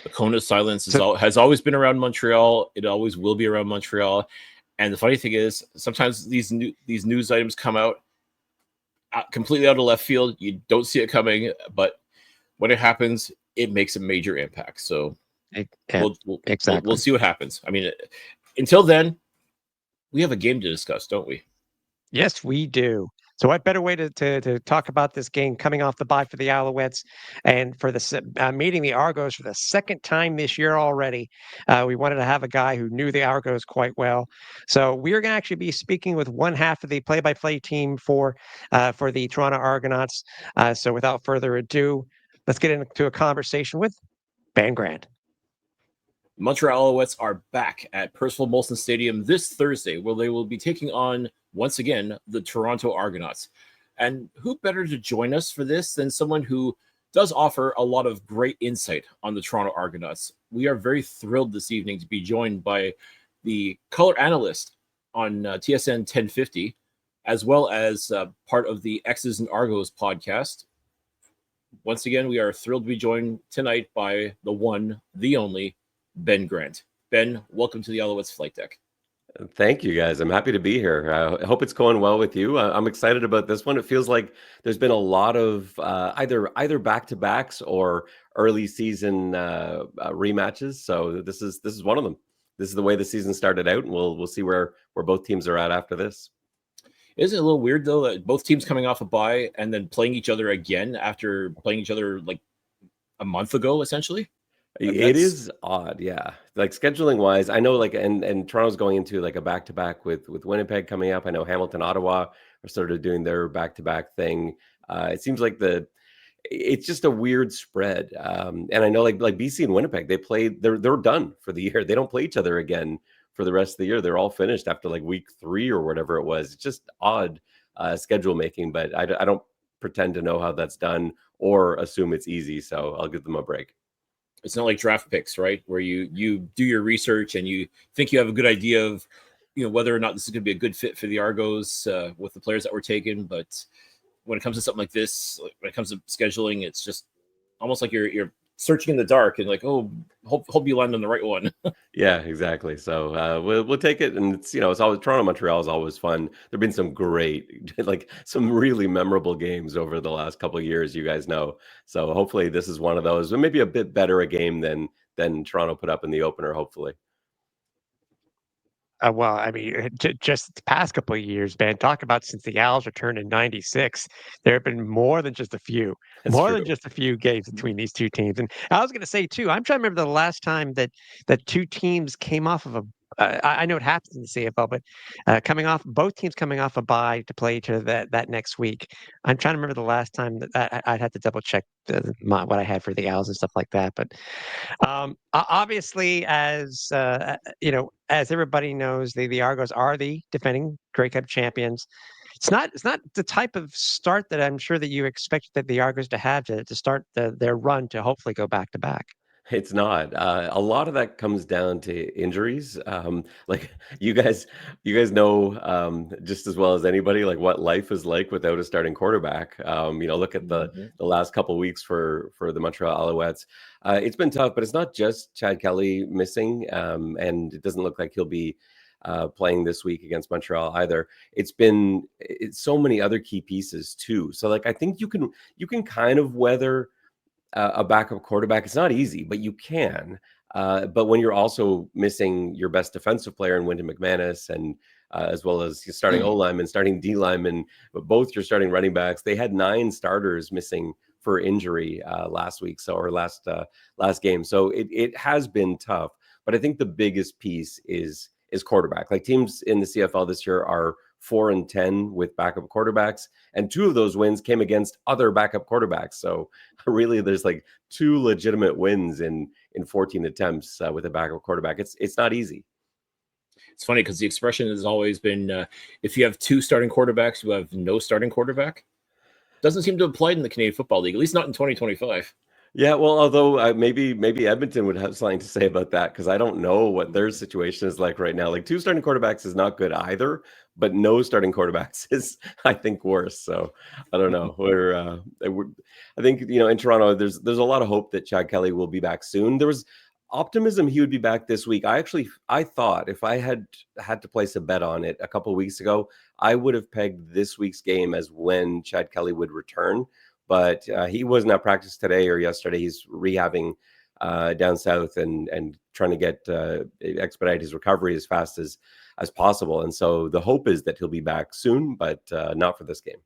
The cone of silence has always been around Montreal. It always will be around Montreal. And the funny thing is, sometimes these news items come out completely out of left field. You don't see it coming, but when it happens, it makes a major impact. So we'll see what happens. I mean, until then, we have a game to discuss, don't we? Yes, we do. So what better way to talk about this game coming off the bye for the Alouettes and for the meeting the Argos for the second time this year already. We wanted to have a guy who knew the Argos quite well. So we're going to actually be speaking with one half of the play-by-play team for the Toronto Argonauts. So without further ado, let's get into a conversation with Ben Grant. Montreal Alouettes are back at Percival Molson Stadium this Thursday, where they will be taking on, once again, the Toronto Argonauts. And who better to join us for this than someone who does offer a lot of great insight on the Toronto Argonauts. We are very thrilled this evening to be joined by the color analyst on TSN 1050, as well as part of the X's and Argos podcast. Once again, we are thrilled to be joined tonight by the one, the only, Ben Grant. Ben, welcome to the Alouettes Flight Deck. Thank you, guys. I'm happy to be here. I hope it's going well with you. I'm excited about this one. It feels like there's been a lot of either back-to-backs or early season rematches. So this is one of them. This is the way the season started out, and we'll see where both teams are at after this. Isn't it a little weird though that both teams coming off a bye and then playing each other again after playing each other like a month ago, essentially? It is odd, yeah. Like scheduling wise, I know and Toronto's going into like a back-to-back with Winnipeg coming up. I know Hamilton, Ottawa are sort of doing their back-to-back thing. It seems like it's just a weird spread. And I know like BC and Winnipeg, they're done for the year. They don't play each other again for the rest of the year. They're all finished after like week 3 or whatever it was. It's just odd schedule making, but I don't pretend to know how that's done or assume it's easy. So I'll give them a break. It's not like draft picks, right? Where you do your research and you think you have a good idea of, whether or not this is going to be a good fit for the Argos with the players that were taken. But when it comes to something like this, when it comes to scheduling, it's just almost like you're searching in the dark and like, oh, hope you land on the right one. Yeah, exactly. So we'll take it, and it's always Toronto Montreal is always fun. There've been some great, like some really memorable games over the last couple of years, you guys know. So hopefully this is one of those, and maybe a bit better a game than Toronto put up in the opener. Hopefully. Well, I mean, just the past couple of years, man, talk about since the Owls returned in '96, there have been more than just a few games between these two teams. And I was going to say, too, I'm trying to remember the last time that two teams came off of I know it happens in the CFL, but both teams coming off a bye to play each other that next week. I'm trying to remember the last time that I'd have to double check what I had for the Owls and stuff like that. But obviously, as everybody knows, the Argos are the defending Grey Cup champions. It's not the type of start that I'm sure that you expected that the Argos to have to start their run to hopefully go back to back. It's not. A lot of that comes down to injuries. Like you guys know just as well as anybody, like what life is like without a starting quarterback. Look at the last couple of weeks for the Montreal Alouettes. It's been tough, but it's not just Chad Kelly missing, and it doesn't look like he'll be playing this week against Montreal either. It's so many other key pieces too. So like I think you can kind of weather a backup quarterback. It's not easy, but you can. But when you're also missing your best defensive player in Wyndham McManus, and as well as you're starting O lineman, starting D lineman, but both your starting running backs, they had 9 starters missing for injury last week, or last game. So it has been tough. But I think the biggest piece is quarterback. Like teams in the CFL this year are 4-10 with backup quarterbacks, and 2 of those wins came against other backup quarterbacks. So really, there's like 2 legitimate wins in 14 attempts with a backup quarterback. It's not easy. It's funny because the expression has always been, if you have 2 starting quarterbacks, you have no starting quarterback. Doesn't seem to apply in the Canadian Football League, at least not in 2025. Yeah, well, although maybe Edmonton would have something to say about that, because I don't know what their situation is like right now. Like 2 starting quarterbacks is not good either, but no starting quarterbacks is, I think, worse. So I don't know. I think, in Toronto, there's a lot of hope that Chad Kelly will be back soon. There was optimism he would be back this week. I thought if I had to place a bet on it a couple of weeks ago, I would have pegged this week's game as when Chad Kelly would return. But he wasn't at practice today or yesterday. He's rehabbing down south and trying to get expedite his recovery as fast as possible. And so the hope is that he'll be back soon, but not for this game.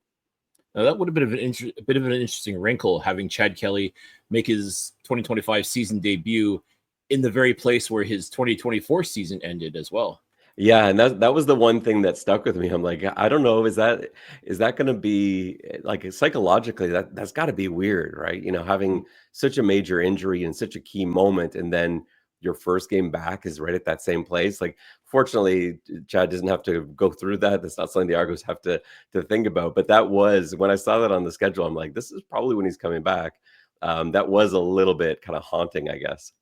Now, that would have been a bit of an interesting wrinkle, having Chad Kelly make his 2025 season debut in the very place where his 2024 season ended as well. Yeah, and that was the one thing that stuck with me. I'm like, I don't know, is that going to be like psychologically that's got to be weird, right? Having such a major injury in such a key moment, and then your first game back is right at that same place. Like, fortunately, Chad doesn't have to go through that. That's not something the Argos have to think about. But that was, when I saw that on the schedule, I'm like, this is probably when he's coming back. That was a little bit kind of haunting, I guess.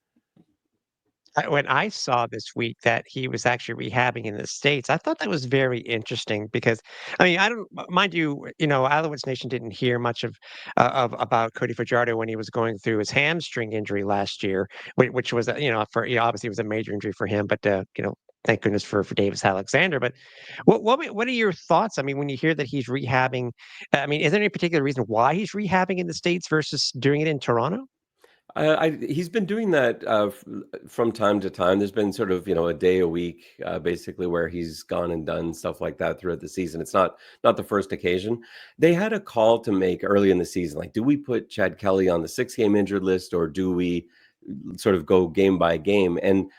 When I saw this week that he was actually rehabbing in the States, I thought that was very interesting because, I mean, I don't mind you, Alouettes Nation didn't hear much of about Cody Fajardo when he was going through his hamstring injury last year, which was, obviously it was a major injury for him, but, thank goodness for Davis Alexander. But what are your thoughts? I mean, when you hear that he's rehabbing, I mean, is there any particular reason why he's rehabbing in the States versus doing it in Toronto? He's been doing that from time to time. There's been sort of a day a week, basically, where he's gone and done stuff like that throughout the season. It's not the first occasion. They had a call to make early in the season, like, do we put Chad Kelly on the 6-game injured list, or do we sort of go game by game? And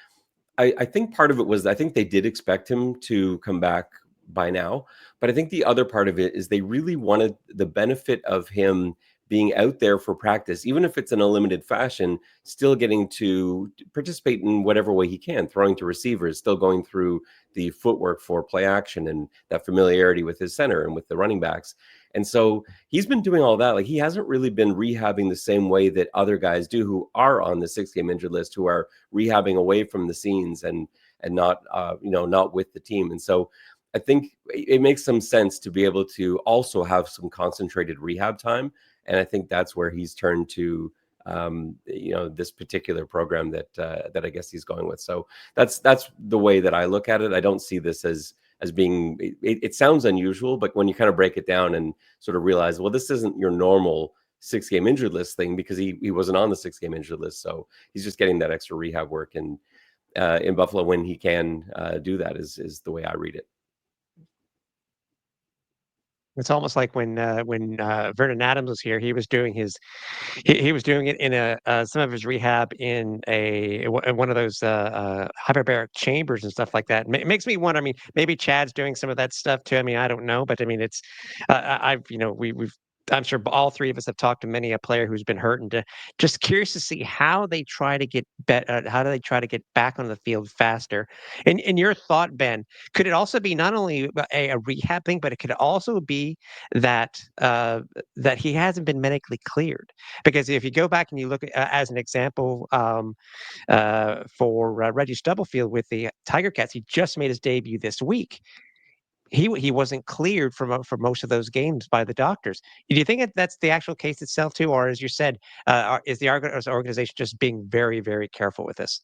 I think part of it was, I think they did expect him to come back by now, but I think the other part of it is they really wanted the benefit of him being out there for practice, even if it's in a limited fashion, still getting to participate in whatever way he can, throwing to receivers, still going through the footwork for play action and that familiarity with his center and with the running backs. And so he's been doing all that. Like, he hasn't really been rehabbing the same way that other guys do who are on the 6-game injured list, who are rehabbing away from the scenes and not, not with the team. And so I think it makes some sense to be able to also have some concentrated rehab time. And I think that's where he's turned to, this particular program that I guess he's going with. So that's the way that I look at it. I don't see this as being. It sounds unusual, but when you kind of break it down and sort of realize, well, this isn't your normal 6-game injured list thing, because he wasn't on the 6-game injured list, so he's just getting that extra rehab work in Buffalo when he can do that. Is the way I read it. It's almost like when Vernon Adams was here, he was doing he was doing it in some of his rehab in one of those hyperbaric chambers and stuff like that. It makes me wonder. I mean, maybe Chad's doing some of that stuff too. I mean, I don't know, but I mean, it's we've. I'm sure all 3 of us have talked to many a player who's been hurt, and just curious to see how they try to get how do they try to get back on the field faster. In your thought, Ben, could it also be not only a rehab thing, but it could also be that that he hasn't been medically cleared? Because if you go back and you look at, as an example, for Reggie Stubblefield with the Tiger Cats, he just made his debut this week. He wasn't cleared for most of those games by the doctors. Do you think that's the actual case itself too, or as you said, is the Argos organization just being very, very careful with this?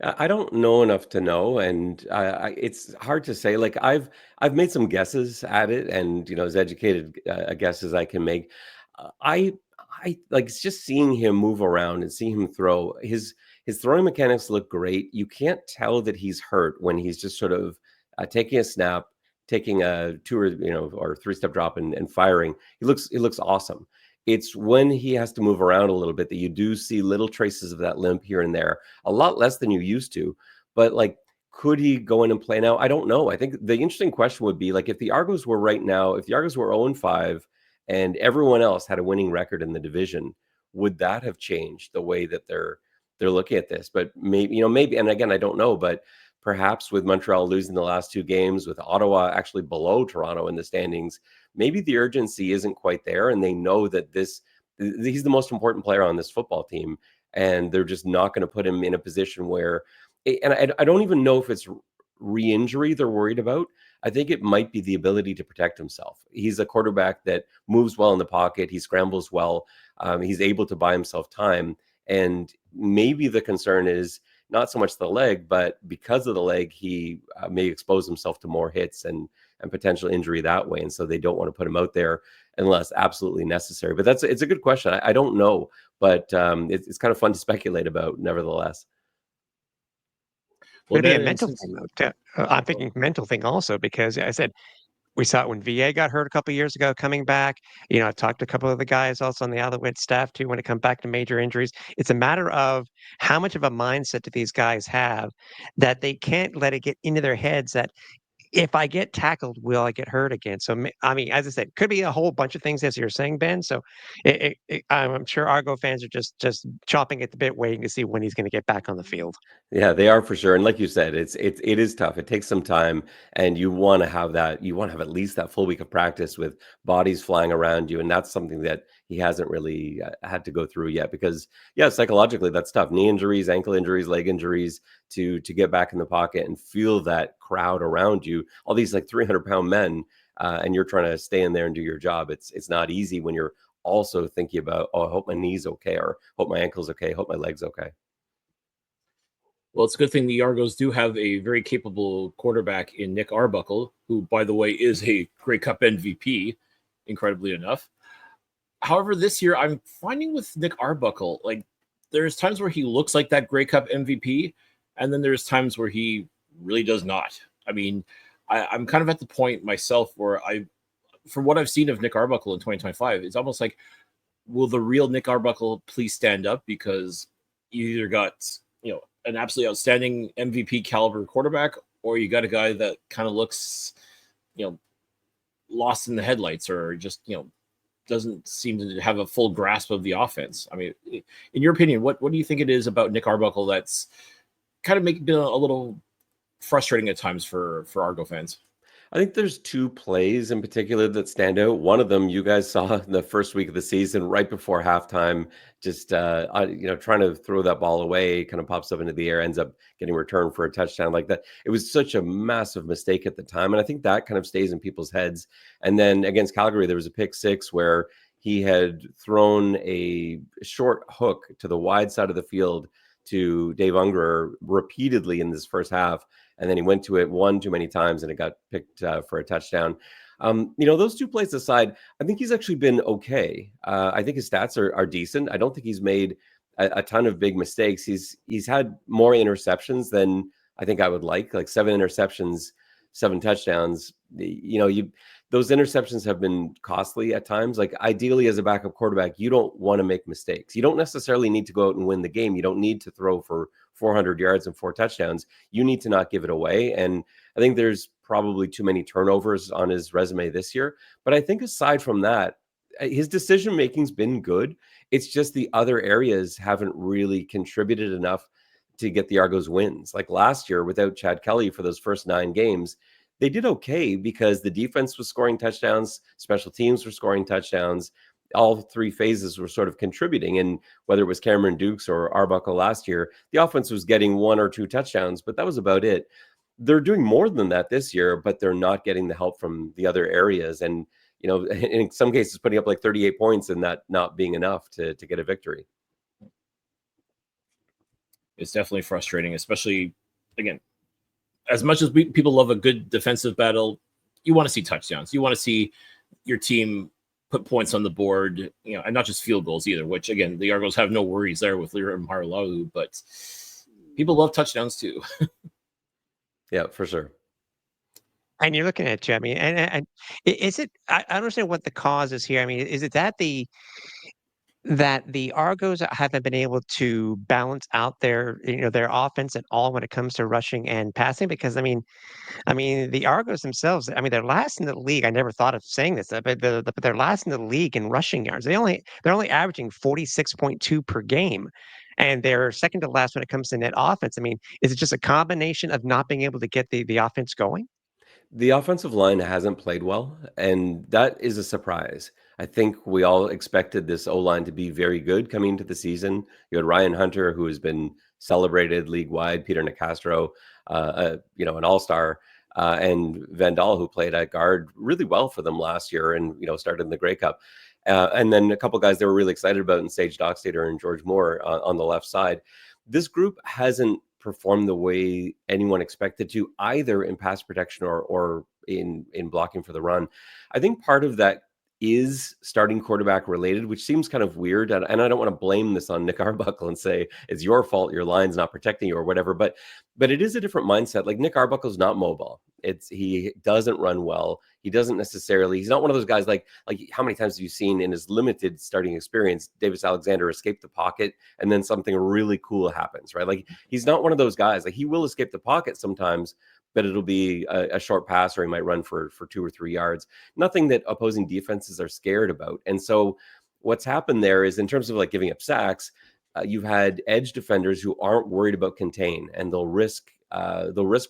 I don't know enough to know, and it's hard to say. Like, I've made some guesses at it, and as educated a guess as I can make. I like, it's just seeing him move around and seeing him throw. His throwing mechanics look great. You can't tell that he's hurt when he's just sort of taking a snap, taking a 2 or 3-step drop and firing. He looks awesome. It's when he has to move around a little bit that you do see little traces of that limp here and there, a lot less than you used to. But like, Could he go in and play now? I don't know. I think the interesting question would be like if the Argos were right now, if the Argos were 0-5 and everyone else had a winning record in the division, would that have changed the way that they're looking at this? But maybe, maybe, and again, I don't know, but perhaps with Montreal losing the last 2 games, with Ottawa actually below Toronto in the standings, maybe the urgency isn't quite there, and they know that he's the most important player on this football team, and they're just not going to put him in a position where, and I don't even know if it's re-injury they're worried about. I think it might be the ability to protect himself. He's a quarterback that moves well in the pocket. He scrambles well. He's able to buy himself time. And maybe the concern is not so much the leg, but because of the leg, he may expose himself to more hits and potential injury that way. And so they don't want to put him out there unless absolutely necessary. But it's a good question. I don't know, but it's kind of fun to speculate about nevertheless. Well, maybe a mental thing, though. I'm thinking mental thing also, because I said we saw it when VA got hurt a couple of years ago coming back. I talked to a couple of the guys also on the Alouette staff too when it comes back to major injuries. It's a matter of how much of a mindset do these guys have that they can't let it get into their heads that if I get tackled, will I get hurt again? So, I mean, as I said, could be a whole bunch of things as you're saying, Ben. So I'm sure Argo fans are just chopping at the bit, waiting to see when he's going to get back on the field. Yeah, they are for sure. And like you said, it is tough. It takes some time, and you want to have that. You want to have at least that full week of practice with bodies flying around you, and that's something that he hasn't really had to go through yet. Because yeah, psychologically, that's tough. Knee injuries, ankle injuries, leg injuries. To get back in the pocket and feel that crowd around you, all these like 300-pound men, and you're trying to stay in there and do your job. It's not easy when you're also thinking about, oh, I hope my knee's okay, or hope my ankle's okay, hope my leg's okay. Well, it's a good thing the Argos do have a very capable quarterback in Nick Arbuckle, who, by the way, is a Grey Cup MVP, incredibly enough. However, this year, I'm finding with Nick Arbuckle, like, there's times where he looks like that Grey Cup MVP, and then there's times where he really does not. I mean, I'm kind of at the point myself where from what I've seen of Nick Arbuckle in 2025, it's almost like, will the real Nick Arbuckle please stand up? Because you either got, an absolutely outstanding MVP caliber quarterback, or you got a guy that kind of looks, lost in the headlights, or just, doesn't seem to have a full grasp of the offense. I mean, in your opinion, what do you think it is about Nick Arbuckle that's kind of been a little frustrating at times for Argo fans? I think there's 2 plays in particular that stand out. One of them you guys saw in the first week of the season, right before halftime, just trying to throw that ball away, kind of pops up into the air, ends up getting returned for a touchdown like that. It was such a massive mistake at the time, and I think that kind of stays in people's heads. And then against Calgary, there was a pick 6 where he had thrown a short hook to the wide side of the field to Dave Ungerer repeatedly in this first half. And then he went to it one too many times, and it got picked for a touchdown. Those 2 plays aside, I think he's actually been okay. I think his stats are decent. I don't think he's made a ton of big mistakes. He's had more interceptions than I think I would like 7 interceptions, 7 touchdowns. Those interceptions have been costly at times. Like, ideally, as a backup quarterback, you don't want to make mistakes. You don't necessarily need to go out and win the game. You don't need to throw for 400 yards and 4 touchdowns. You need to not give it away. And I think there's probably too many turnovers on his resume this year. But I think aside from that, his decision-making's been good. It's just the other areas haven't really contributed enough to get the Argos wins. Like last year, without Chad Kelly for those first 9 games, they did okay because the defense was scoring touchdowns, special teams were scoring touchdowns. All 3 phases were sort of contributing. And whether it was Cameron Dukes or Arbuckle last year, the offense was getting 1 or 2 touchdowns, but that was about it. They're doing more than that this year, but they're not getting the help from the other areas. And, in some cases, putting up like 38 points and that not being enough to get a victory. It's definitely frustrating, especially, again, as much as people love a good defensive battle, you want to see touchdowns. You want to see your team put points on the board, and not just field goals either, which, again, the Argos have no worries there with Liram Haralau, but people love touchdowns too. Yeah, for sure. And you're looking at Jimmy, and is it? I don't understand what the cause is here. I mean, is it that the that the Argos haven't been able to balance out their offense at all when it comes to rushing and passing? Because I mean, the Argos themselves, I mean, they're last in the league. I never thought of saying this, but they're last in the league in rushing yards. They're only averaging 46.2 per game, and they're second to last when it comes to net offense. I mean, is it just a combination of not being able to get the offense going? The offensive line hasn't played well, and that is a surprise. I think we all expected this O-line to be very good coming into the season. You had Ryan Hunter, who has been celebrated league-wide, Peter Nicastro, an all-star, and Vandal, who played at guard really well for them last year and, started in the Grey Cup. And then a couple guys they were really excited about in Sage Dockstader and George Moore on the left side. This group hasn't performed the way anyone expected to, either in pass protection or in blocking for the run. I think part of that is starting quarterback related, which seems kind of weird. And I don't want to blame this on Nick Arbuckle and say it's your fault, your line's not protecting you or whatever. But it is a different mindset. Like Nick Arbuckle's not mobile. He doesn't run well. He doesn't necessarily. He's not one of those guys like how many times have you seen in his limited starting experience Davis Alexander escape the pocket and then something really cool happens, right? Like he's not one of those guys. Like he will escape the pocket sometimes, but it'll be a short pass or he might run for 2 or 3 yards. Nothing that opposing defenses are scared about. And so what's happened there is in terms of like giving up sacks, you've had edge defenders who aren't worried about contain, and they'll risk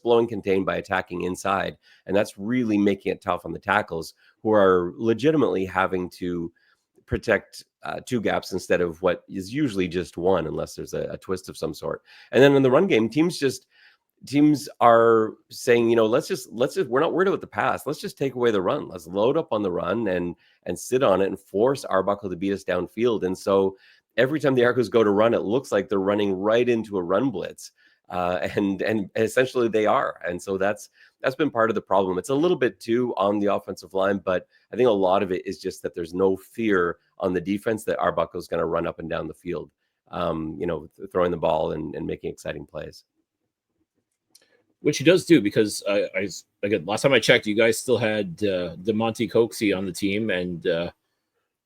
blowing contain by attacking inside. And that's really making it tough on the tackles who are legitimately having to protect 2 gaps instead of what is usually just 1, unless there's a twist of some sort. And then in the run game, teams are saying, let's just we're not worried about the pass. Let's just take away the run. Let's load up on the run and sit on it and force Arbuckle to beat us downfield. And so every time the Argos go to run, it looks like they're running right into a run blitz. And essentially they are. And so that's been part of the problem. It's a little bit too on the offensive line, but I think a lot of it is just that there's no fear on the defense that Arbuckle is going to run up and down the field, throwing the ball and making exciting plays. Which he does do, because again, last time I checked, you guys still had DeMonte Coxey on the team and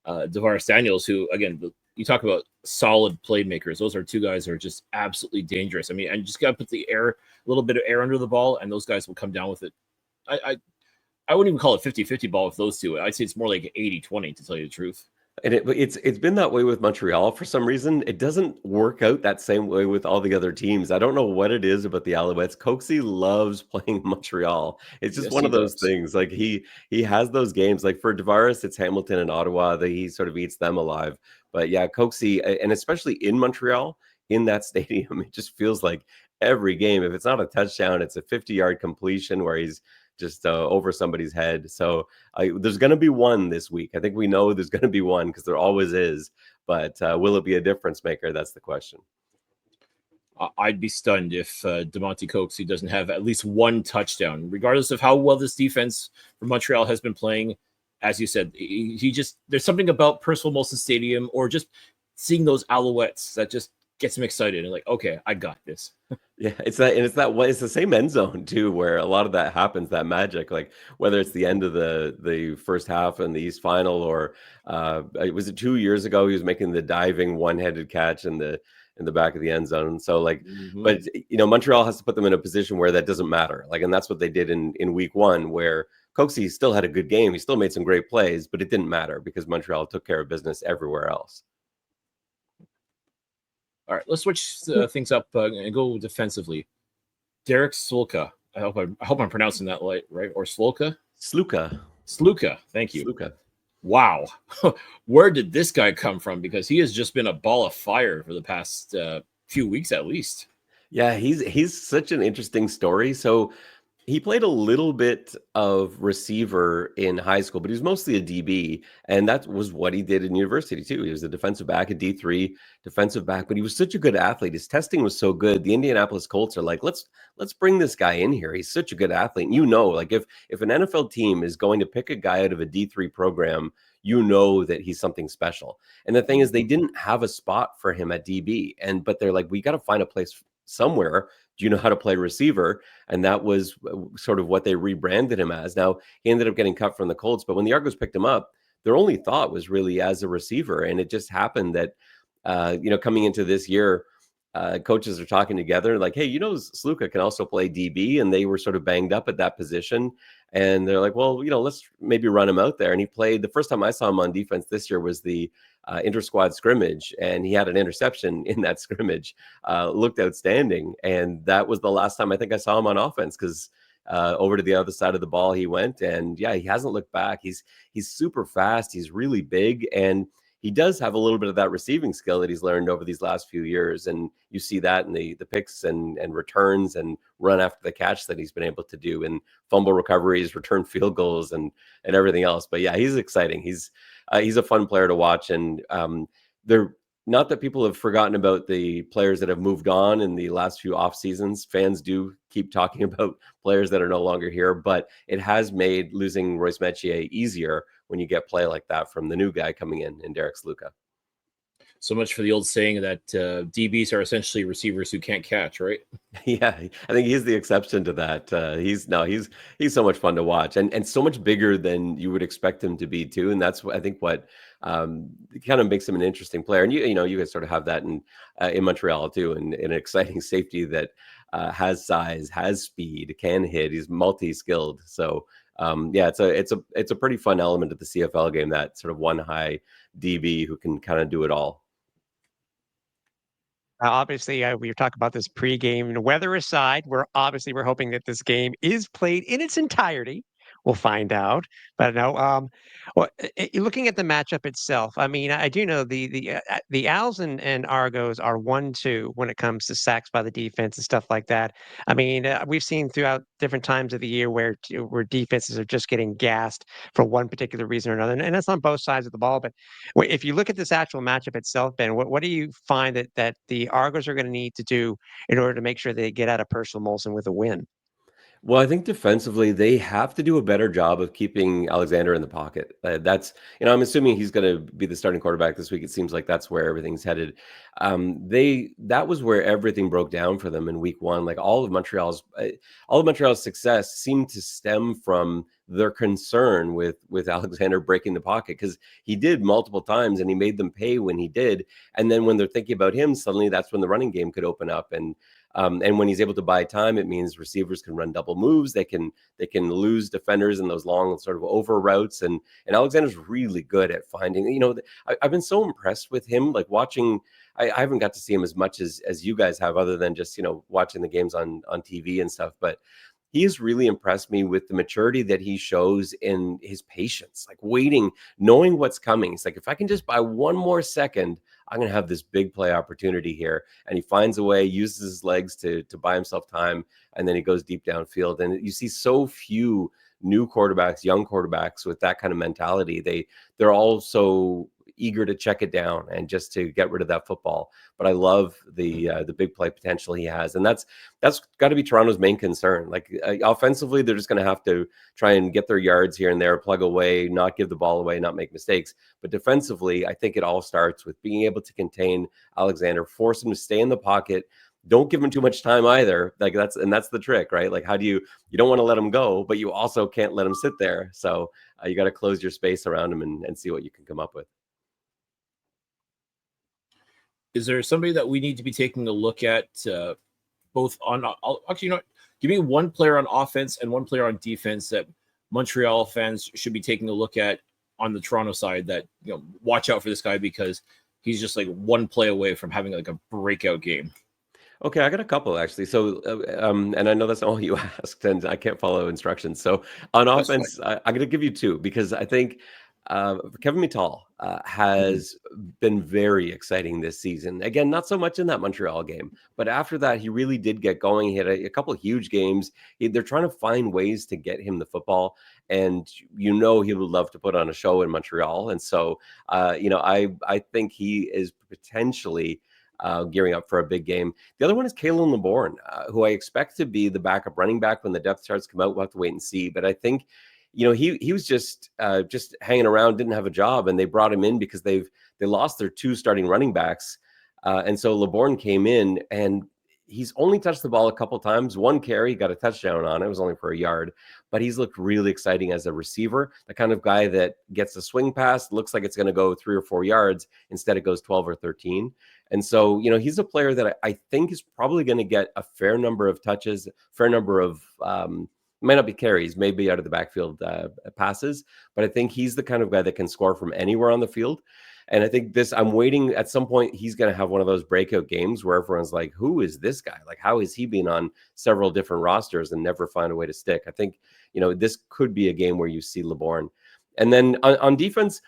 Devaris Daniels, who, again, you talk about solid playmakers. Those are 2 guys that are just absolutely dangerous. I mean, and you just got to put a little bit of air under the ball, and those guys will come down with it. I wouldn't even call it 50-50 ball with those 2. I'd say it's more like 80-20, to tell you the truth. And it's been that way with Montreal for some reason. It doesn't work out that same way with all the other teams. I don't know what it is about the Alouettes. Coxey loves playing Montreal. It's just one of those things. Like he has those games. Like for Devaris, it's Hamilton and Ottawa that he sort of eats them alive. But yeah, Coxey, and especially in Montreal, in that stadium, it just feels like every game, if it's not a touchdown, it's a 50-yard completion where he's just over somebody's head. So there's going to be one this week. I think we know there's going to be one because there always is. But will it be a difference maker? That's the question. I'd be stunned if DeMonte Coxey doesn't have at least 1 touchdown, regardless of how well this defense for Montreal has been playing. As you said, he just, there's something about Percival Molson Stadium or just seeing those Alouettes that just gets him excited and like, okay, I got this. Yeah, it's the same end zone too, where a lot of that happens, that magic, like whether it's the end of the first half and the East Final, or was it 2 years ago he was making the diving one-handed catch in the back of the end zone. So like, but Montreal has to put them in a position where that doesn't matter. Like, and that's what they did in week 1, where Coxey still had a good game. He still made some great plays, but it didn't matter because Montreal took care of business everywhere else. All right, let's switch things up and go defensively. Derek Slulka. I hope I'm pronouncing that right, or Slulka? Sluka. Thank you. Sluka. Wow. Where did this guy come from? Because he has just been a ball of fire for the past few weeks at least. Yeah, he's such an interesting story. So he played a little bit of receiver in high school, but he was mostly a DB. And that was what he did in university too. He was a defensive back, a D3 defensive back, but he was such a good athlete. His testing was so good. The Indianapolis Colts are like, let's bring this guy in here. He's such a good athlete. And like if an NFL team is going to pick a guy out of a D3 program, that he's something special. And the thing is, they didn't have a spot for him at DB. But they're like, we got to find a place somewhere. Do you know how to play receiver? And that was sort of what they rebranded him as. Now, he ended up getting cut from the Colts, but when the Argos picked him up, their only thought was really as a receiver. And it just happened that, coming into this year, coaches are talking together like, hey, Sluka can also play DB, and they were sort of banged up at that position. And they're like, well, let's maybe run him out there. And he played, the first time I saw him on defense this year was the inter-squad scrimmage, and he had an interception in that scrimmage. Looked outstanding. And that was the last time I think I saw him on offense, because over to the other side of the ball he went. And yeah, he hasn't looked back. He's super fast. He's really big. And he does have a little bit of that receiving skill that he's learned over these last few years. And you see that in the picks and returns and run after the catch that he's been able to do, and fumble recoveries, return field goals, and everything else. But yeah, he's exciting. He's a fun player to watch. And they're not that people have forgotten about the players that have moved on in the last few off seasons. Fans do keep talking about players that are no longer here, but it has made losing Royce Metier easier when you get play like that from the new guy coming in Derek Sluka. So much for the old saying that DBs are essentially receivers who can't catch, right? Yeah, I think he's the exception to that. He's so much fun to watch, and so much bigger than you would expect him to be too. And that's, I think, what kind of makes him an interesting player. And you guys sort of have that in Montreal too, and an exciting safety that has size, has speed, can hit. He's multi-skilled. So yeah, it's a pretty fun element of the CFL game, that sort of one high DB who can kind of do it all. Obviously, we were talking about this pregame. Weather aside, we're hoping that this game is played in its entirety. We'll find out. But no, looking at the matchup itself, I mean, I do know the Owls and Argos are 1-2 when it comes to sacks by the defense and stuff like that. I mean, we've seen throughout different times of the year where defenses are just getting gassed for one particular reason or another, and that's on both sides of the ball. But if you look at this actual matchup itself, Ben, what do you find that the Argos are going to need to do in order to make sure they get out of Purcell Molson with a win? Well, I think defensively, they have to do a better job of keeping Alexander in the pocket. That's, I'm assuming he's going to be the starting quarterback this week. It seems like that's where everything's headed. That was where everything broke down for them in week one. Like all of Montreal's success seemed to stem from their concern with Alexander breaking the pocket, because he did multiple times and he made them pay when he did. And then when they're thinking about him, suddenly that's when the running game could open up. And when he's able to buy time, it means receivers can run double moves. They can lose defenders in those long sort of over routes. And Alexander's really good at finding, I've been so impressed with him, like watching. I haven't got to see him as much as you guys have, other than just, watching the games on TV and stuff. But he has really impressed me with the maturity that he shows in his patience, like waiting, knowing what's coming. It's like, if I can just buy one more second, I'm going to have this big play opportunity here. And he finds a way, uses his legs to buy himself time, and then he goes deep downfield. And you see so few new quarterbacks, young quarterbacks with that kind of mentality. They're all so eager to check it down and just to get rid of that football. But I love the big play potential he has, and that's got to be Toronto's main concern. Like offensively, they're just going to have to try and get their yards here and there, plug away, not give the ball away, not make mistakes. But defensively, I think it all starts with being able to contain Alexander, force him to stay in the pocket. Don't give him too much time either. Like that's the trick, right? Like, how do you don't want to let him go, but you also can't let him sit there. So you got to close your space around him and see what you can come up with. Is there somebody that we need to be taking a look at, both on actually, give me one player on offense and one player on defense that Montreal fans should be taking a look at on the Toronto side, that, watch out for this guy, because he's just like one play away from having like a breakout game. Okay, I got a couple actually. So, and I know that's not all you asked, and I can't follow instructions. So on offense, I'm going to give you two, because I think Kevin Mittal has been very exciting this season. Again, not so much in that Montreal game, but after that, he really did get going. He had a couple of huge games. They're trying to find ways to get him the football, and he would love to put on a show in Montreal. And so, I think he is potentially gearing up for a big game. The other one is Kalen LeBourne, who I expect to be the backup running back when the depth charts come out. We'll have to wait and see, but I think he was just hanging around, didn't have a job, and they brought him in because they lost their two starting running backs, and so LeBourne came in, and he's only touched the ball a couple times. One carry, got a touchdown on it. It was only for a yard, but he's looked really exciting as a receiver, the kind of guy that gets a swing pass, looks like it's going to go 3 or 4 yards. Instead, it goes 12 or 13. And so, he's a player that I think is probably going to get a fair number of touches, fair number of, might not be carries, maybe out of the backfield passes, but I think he's the kind of guy that can score from anywhere on the field. And I think I'm waiting at some point, he's going to have one of those breakout games where everyone's like, who is this guy? Like, how is he being on several different rosters and never find a way to stick? I think, this could be a game where you see LeBourne. And then on defense,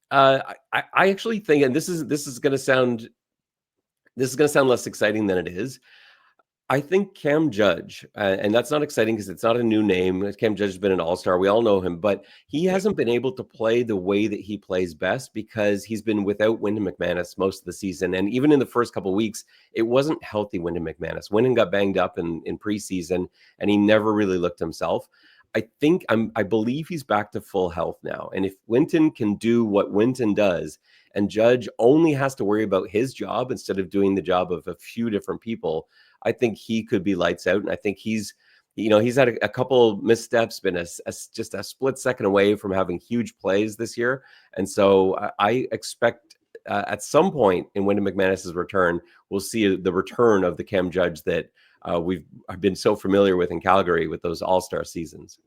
I actually think, and this is going to sound less exciting than it is. I think Cam Judge, and that's not exciting because it's not a new name. Cam Judge has been an all-star. We all know him, but he hasn't been able to play the way that he plays best because he's been without Wyndham McManus most of the season. And even in the first couple of weeks, it wasn't healthy Wyndham McManus. Wyndham got banged up in preseason, and he never really looked himself. I believe he's back to full health now. And if Winton can do what Winton does, and Judge only has to worry about his job instead of doing the job of a few different people, I think he could be lights out. And I think he's had a couple missteps, been just a split second away from having huge plays this year. And so I expect at some point in Wyndham McManus's return, we'll see the return of the Cam Judge that we've been so familiar with in Calgary with those all-star seasons.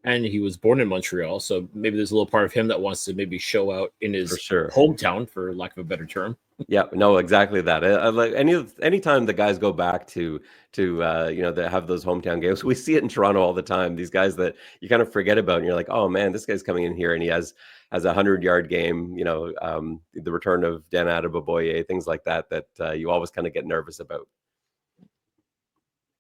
And he was born in Montreal, so maybe there's a little part of him that wants to maybe show out in his hometown, for lack of a better term. Yeah, no, exactly that. Like anytime the guys go back to that have those hometown games, we see it in Toronto all the time. These guys that you kind of forget about, and you're like, oh man, this guy's coming in here and he has a 100-yard game. The return of Dan Adeboboye, things like that you always kind of get nervous about.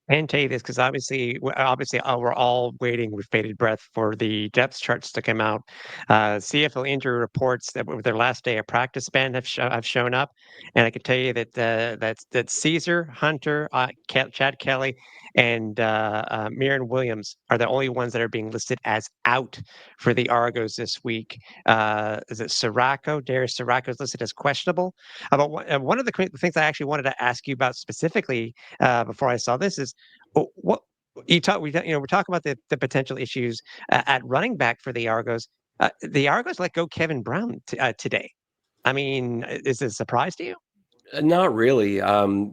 And tell you this because obviously, we're all waiting with bated breath for the depth charts to come out. CFL injury reports that with their last day of practice ban have shown up, and I can tell you that that Caesar, Hunter, Chad Kelly, and Myron Williams are the only ones that are being listed as out for the Argos this week. Is it Sirocco? Darius Sirocco is listed as questionable. But one of the things I actually wanted to ask you about specifically before I saw this is what we're talking about the potential issues at running back for the Argos. The Argos let go Kevin Brown today. I mean, is it a surprise to you? Not really.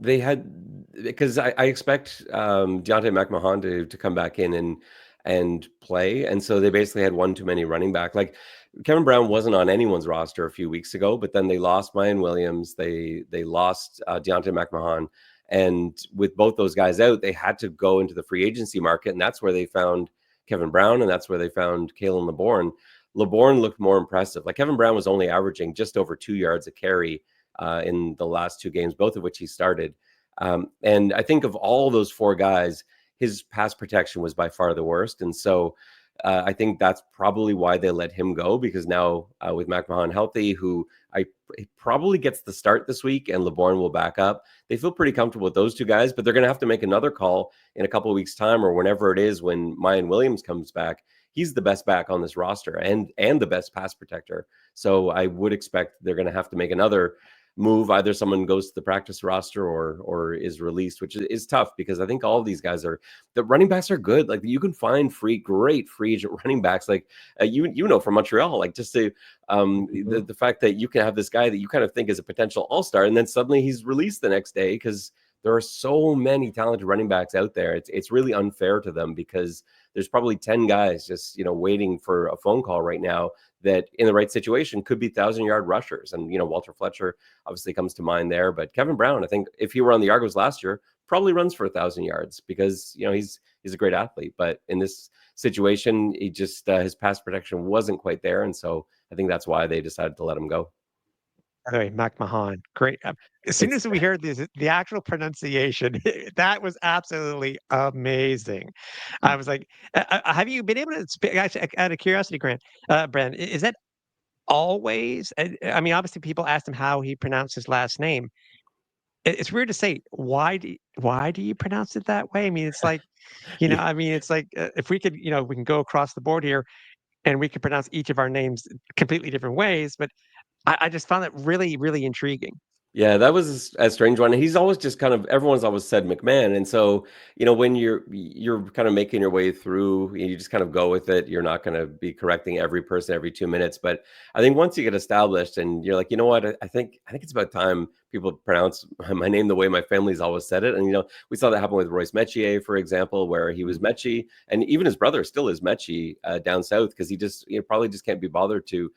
They had, because I expect Deontay McMahon to come back in and play, and so they basically had one too many running back. Like Kevin Brown wasn't on anyone's roster a few weeks ago, but then they lost Myron Williams, they lost Deontay McMahon, and with both those guys out, they had to go into the free agency market, and that's where they found Kevin Brown, and that's where they found Kalen LeBourne. LeBourne looked more impressive. Like Kevin Brown was only averaging just over 2 yards a carry in the last two games, both of which he started. And I think of all those four guys, his pass protection was by far the worst. And so I think that's probably why they let him go, because now with McMahon healthy, who he probably gets the start this week, and LeBourne will back up, they feel pretty comfortable with those two guys, but they're going to have to make another call in a couple of weeks' time or whenever it is when Myron Williams comes back. He's the best back on this roster and the best pass protector. So I would expect they're going to have to make another move. Either someone goes to the practice roster or is released, which is tough because I think all of these guys the running backs are good. Like you can find great free agent running backs. Like from Montreal, like just to the fact that you can have this guy that you kind of think is a potential all-star, and then suddenly he's released the next day because there are so many talented running backs out there. It's really unfair to them because there's probably 10 guys just, waiting for a phone call right now that in the right situation could be 1,000-yard rushers. And, Walter Fletcher obviously comes to mind there. But Kevin Brown, I think if he were on the Argos last year, probably runs for 1,000 yards because, he's a great athlete. But in this situation, he just his pass protection wasn't quite there. And so I think that's why they decided to let him go. Anyway, McMahon, great. As soon as we heard the actual pronunciation, that was absolutely amazing. I was like, have you been able to speak, actually, out of curiosity, Brand, is that always, I mean, obviously people asked him how he pronounced his last name. It's weird to say, why do you pronounce it that way? I mean, it's like, Yeah. I mean, it's like, if we could, we can go across the board here and we could pronounce each of our names completely different ways, but I just found it really, really intriguing. Yeah, that was a strange one. He's always just kind of everyone's always said McMahon, and so when you're kind of making your way through, you just kind of go with it. You're not going to be correcting every person every 2 minutes, but I think once you get established and you're like, you know what, I think it's about time people pronounce my name the way my family's always said it. And we saw that happen with Royce Metier, for example, where he was Mechie, and even his brother still is Mechie down south because he just probably just can't be bothered to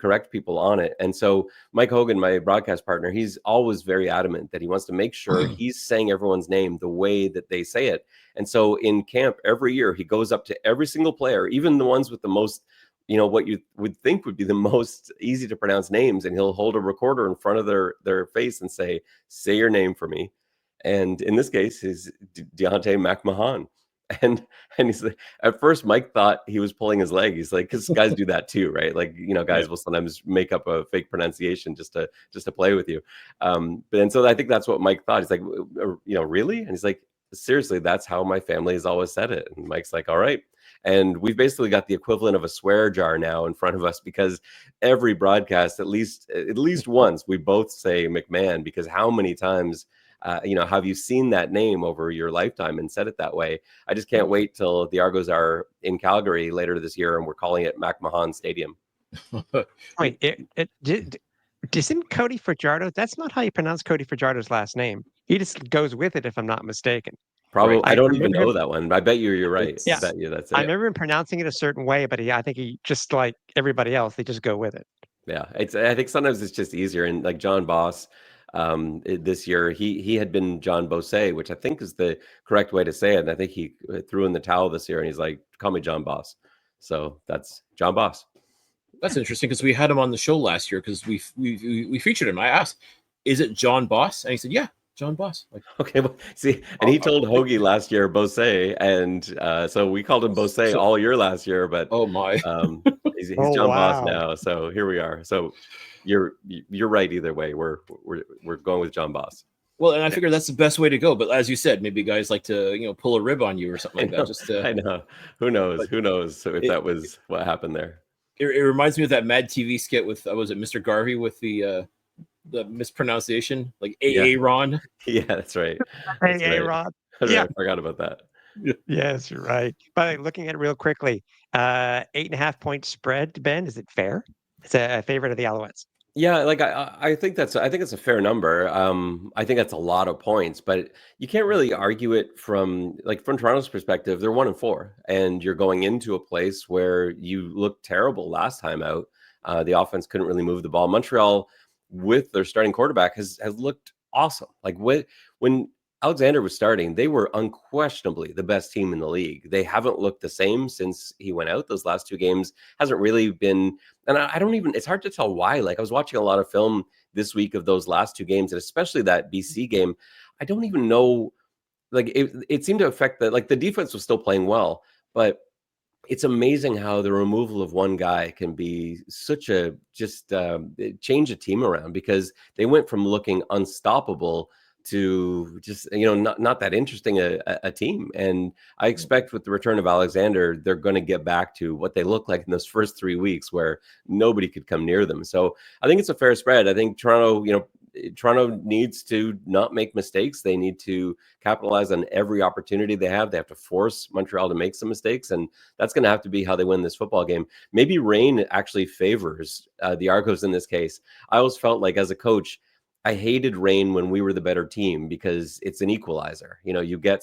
correct people on it. And so Mike Hogan, my broadcast partner, he's always very adamant that he wants to make sure he's saying everyone's name the way that they say it. And so in camp every year, he goes up to every single player, even the ones with the most, what you would think would be the most easy to pronounce names. And he'll hold a recorder in front of their face and say your name for me. And in this case, is Deontay McMahon. And he's like, at first Mike thought he was pulling his leg. He's like, because guys do that too, right? Like, guys will sometimes make up a fake pronunciation just to play with you. And so I think that's what Mike thought. He's like, really? And he's like, seriously, that's how my family has always said it. And Mike's like, all right. And we've basically got the equivalent of a swear jar now in front of us, because every broadcast, at least once, we both say McMahon, because how many times have you seen that name over your lifetime and said it that way? I just can't wait till the Argos are in Calgary later this year and we're calling it McMahon Stadium. Wait, isn't Cody Fajardo? That's not how you pronounce Cody Fajardo's last name. He just goes with it, if I'm not mistaken. Probably, Right. I don't even know that one. I bet you're right. Yeah. I bet you that's it. I remember him pronouncing it a certain way, but I think he just like everybody else, they just go with it. Yeah, I think sometimes it's just easier. And like John Boss, this year he had been John Bosse, which I think is the correct way to say it. And I think he threw in the towel this year and he's like, call me John Boss. So that's John Boss. That's interesting because we had him on the show last year because we featured him. I asked, is it John Boss? And he said, yeah, John Boss. Like, okay, well, see, and he told Hoagie last year Bosse, and so we called him Bosse all year last year. But oh my, he's John Boss now. So here we are. So you're right either way. We're going with John Boss. Well, and I figure that's the best way to go. But as you said, maybe guys like to pull a rib on you or something like that. Just I know. Who knows? Who knows if that was what happened there? It reminds me of that Mad TV skit with was it Mr. Garvey with the mispronunciation, like Ron. Yeah, that's right. Ron. Yeah, I forgot about that. Yes, you're right. But looking at it real quickly, 8.5 point spread, Ben, is it fair? It's a favorite of the Alouettes. Yeah, like I think it's a fair number. I think that's a lot of points, but you can't really argue it from Toronto's perspective. They're 1-4, and you're going into a place where you looked terrible last time out. The offense couldn't really move the ball. Montreal, with their starting quarterback, has looked awesome. Like when Alexander was starting, they were unquestionably the best team in the league. They haven't looked the same since he went out. Those last two games hasn't really been, and I don't even, it's hard to tell why. Like I was watching a lot of film this week of those last two games, and especially that BC game. I don't even know, like it seemed to affect the defense was still playing well, but it's amazing how the removal of one guy can be such a change a team around, because they went from looking unstoppable to just not that interesting a team. And I expect with the return of Alexander, they're going to get back to what they look like in those first 3 weeks where nobody could come near them. So I think it's a fair spread. I think Toronto needs to not make mistakes. They need to capitalize on every opportunity they have. They have to force Montreal to make some mistakes, and that's going to have to be how they win this football game. Maybe rain actually favors the Argos in this case. I always felt like as a coach, I hated rain when we were the better team, because it's an equalizer. You get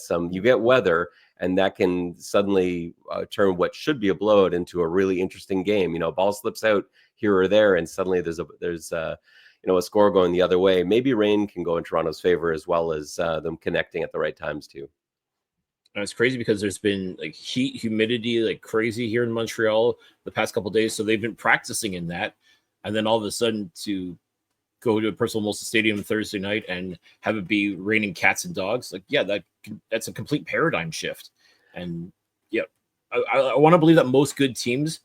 weather, and that can suddenly turn what should be a blowout into a really interesting game. Ball slips out here or there, and suddenly there's a score going the other way. Maybe rain can go in Toronto's favor, as well as them connecting at the right times too. And it's crazy because there's been like heat, humidity, like crazy here in Montreal the past couple of days. So they've been practicing in that, and then all of a sudden to go to a Percival Molson Stadium Thursday night and have it be raining cats and dogs, that's a complete paradigm shift. And yeah, I want to believe that most good teams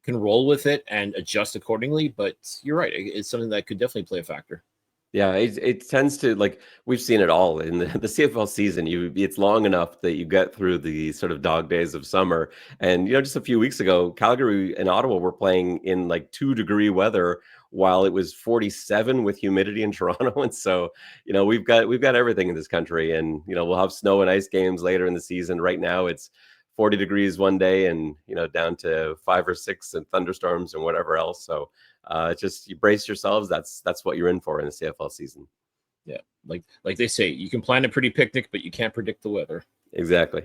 can roll with it and adjust accordingly. But you're right, it's something that could definitely play a factor. Yeah, it tends to, like, we've seen it all in the CFL season. It's long enough that you get through the sort of dog days of summer. And just a few weeks ago, Calgary and Ottawa were playing in like 2-degree weather while it was 47 with humidity in Toronto. And so, we've got everything in this country, and we'll have snow and ice games later in the season. Right now it's 40 degrees one day and down to 5 or 6 and thunderstorms and whatever else. So it's just, you brace yourselves. That's what you're in for in the CFL season. Yeah, like they say, you can plan a pretty picnic, but you can't predict the weather. Exactly.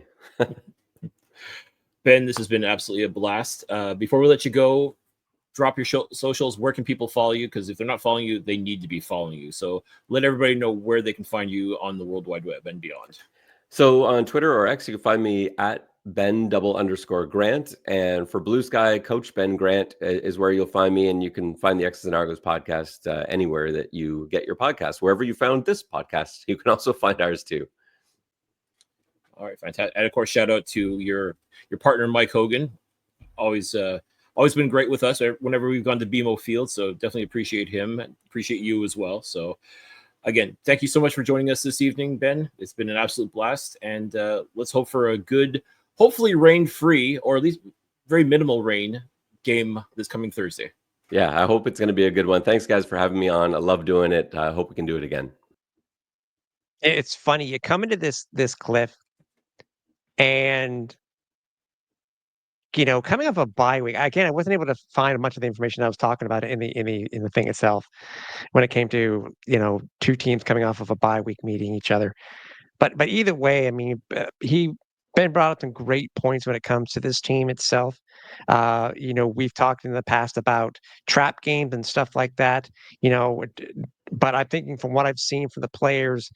Ben, this has been absolutely a blast. Before we let you go, drop your socials. Where can people follow you? Because if they're not following you, they need to be following you. So let everybody know where they can find you on the World Wide Web and beyond. So on Twitter or X, you can find me at Ben_Grant. And for Blue Sky, Coach Ben Grant is where you'll find me. And you can find the X's and Argos podcast anywhere that you get your podcast. Wherever you found this podcast, you can also find ours too. All right, fantastic. And of course, shout out to your partner, Mike Hogan. Always been great with us whenever we've gone to BMO Field. So definitely appreciate him. Appreciate you as well. So again, thank you so much for joining us this evening, Ben. It's been an absolute blast. And let's hope for a good, hopefully rain-free, or at least very minimal rain game this coming Thursday. Yeah, I hope it's going to be a good one. Thanks, guys, for having me on. I love doing it. I hope we can do it again. It's funny. You come into this Cliff, and coming off a bye week. Again, I wasn't able to find much of the information I was talking about in the thing itself when it came to two teams coming off of a bye week meeting each other. But either way, I mean, Ben brought up some great points when it comes to this team itself. We've talked in the past about trap games and stuff like that. But I'm thinking from what I've seen from the players,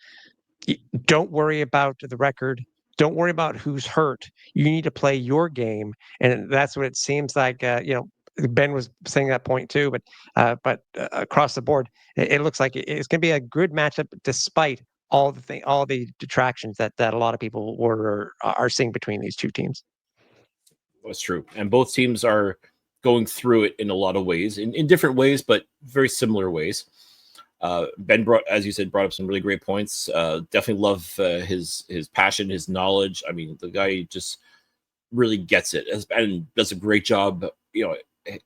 don't worry about the record. Don't worry about who's hurt. You need to play your game, and that's what it seems like. Ben was saying that point too, but across the board, it looks like it's going to be a good matchup despite all the detractions that a lot of people are seeing between these two teams. That's true, and both teams are going through it in a lot of ways, in different ways, but very similar ways. Ben as you said, brought up some really great points. Definitely love his passion, his knowledge. I mean, the guy just really gets it and does a great job.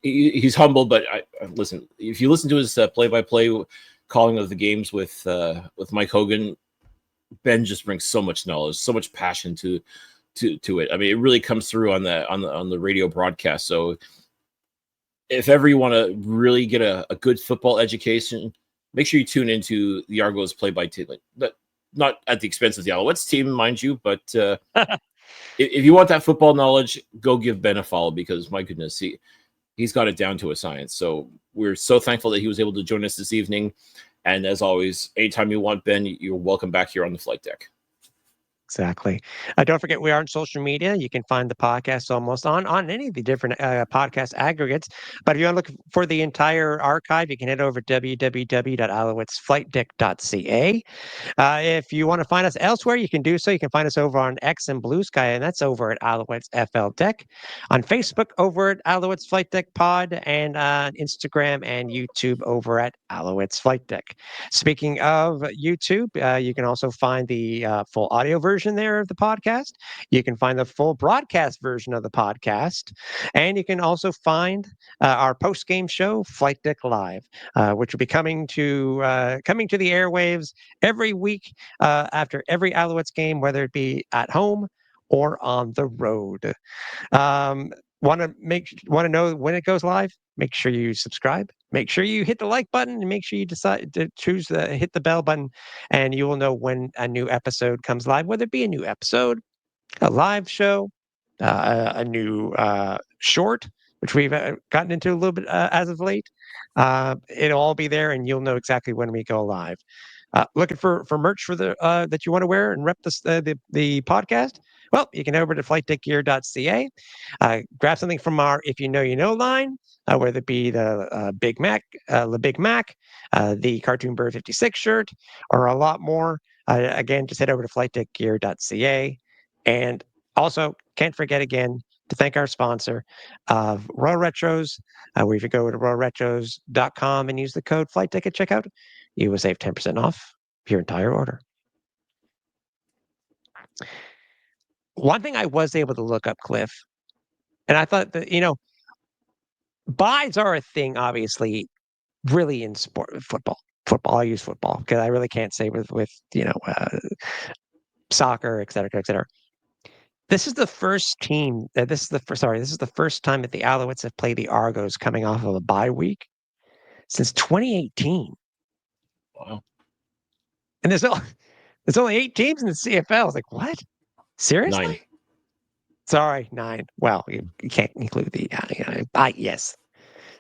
He's humble, but listen. If you listen to his play-by-play calling of the games with Mike Hogan, Ben just brings so much knowledge, so much passion to it. I mean, it really comes through on the radio broadcast. So if ever you want to really get a good football education, make sure you tune into the Argos play-by-play. Not at the expense of the Alouettes team, mind you, but if you want that football knowledge, go give Ben a follow, because my goodness, he's got it down to a science. So we're so thankful that he was able to join us this evening. And as always, anytime you want Ben, you're welcome back here on the Flight Deck. Exactly. Don't forget, we are on social media. You can find the podcast almost on any of the different podcast aggregates. But if you want to look for the entire archive, you can head over to www.alouettesflightdeck.ca. If you want to find us elsewhere, you can do so. You can find us over on X and Blue Sky, and that's over at Alouettes FL Deck. On Facebook, over at Alouettes Flight Deck Pod, and on Instagram and YouTube over at Alouettes Flight Deck. Speaking of YouTube, you can also find the full audio version there of the podcast. You can find the full broadcast version of the podcast, and you can also find our post-game show, Flight Deck Live, which will be coming to the airwaves every week after every Alouettes game, whether it be at home or on the road. Want to know when it goes live? Make sure you subscribe. Make sure you hit the like button, and make sure you decide to hit the bell button, and you will know when a new episode comes live, whether it be a new episode, a live show, a new short, which we've gotten into a little bit as of late. It'll all be there, and you'll know exactly when we go live. Looking for merch for the that you want to wear and rep the podcast? Well, you can head over to flightdeckgear.ca. Grab something from our If You Know, You Know line, whether it be the Big Mac, the Cartoon Bird 56 shirt, or a lot more. Again, just head over to flightdeckgear.ca. And also, can't forget again to thank our sponsor of Royal Retros, where if you go to royalretros.com and use the code FlightDeck at checkout, you will save 10% off your entire order. One thing I was able to look up, Cliff, and I thought that, buys are a thing, obviously, really in football. Football, I use football because I really can't say with soccer, et cetera, et cetera. This is the first team. This is the first time that the Alouettes have played the Argos coming off of a bye week since 2018. Wow. And there's only 8 teams in the CFL. I was like, what? Seriously? 9. Sorry, 9. Well, you can't include the yes,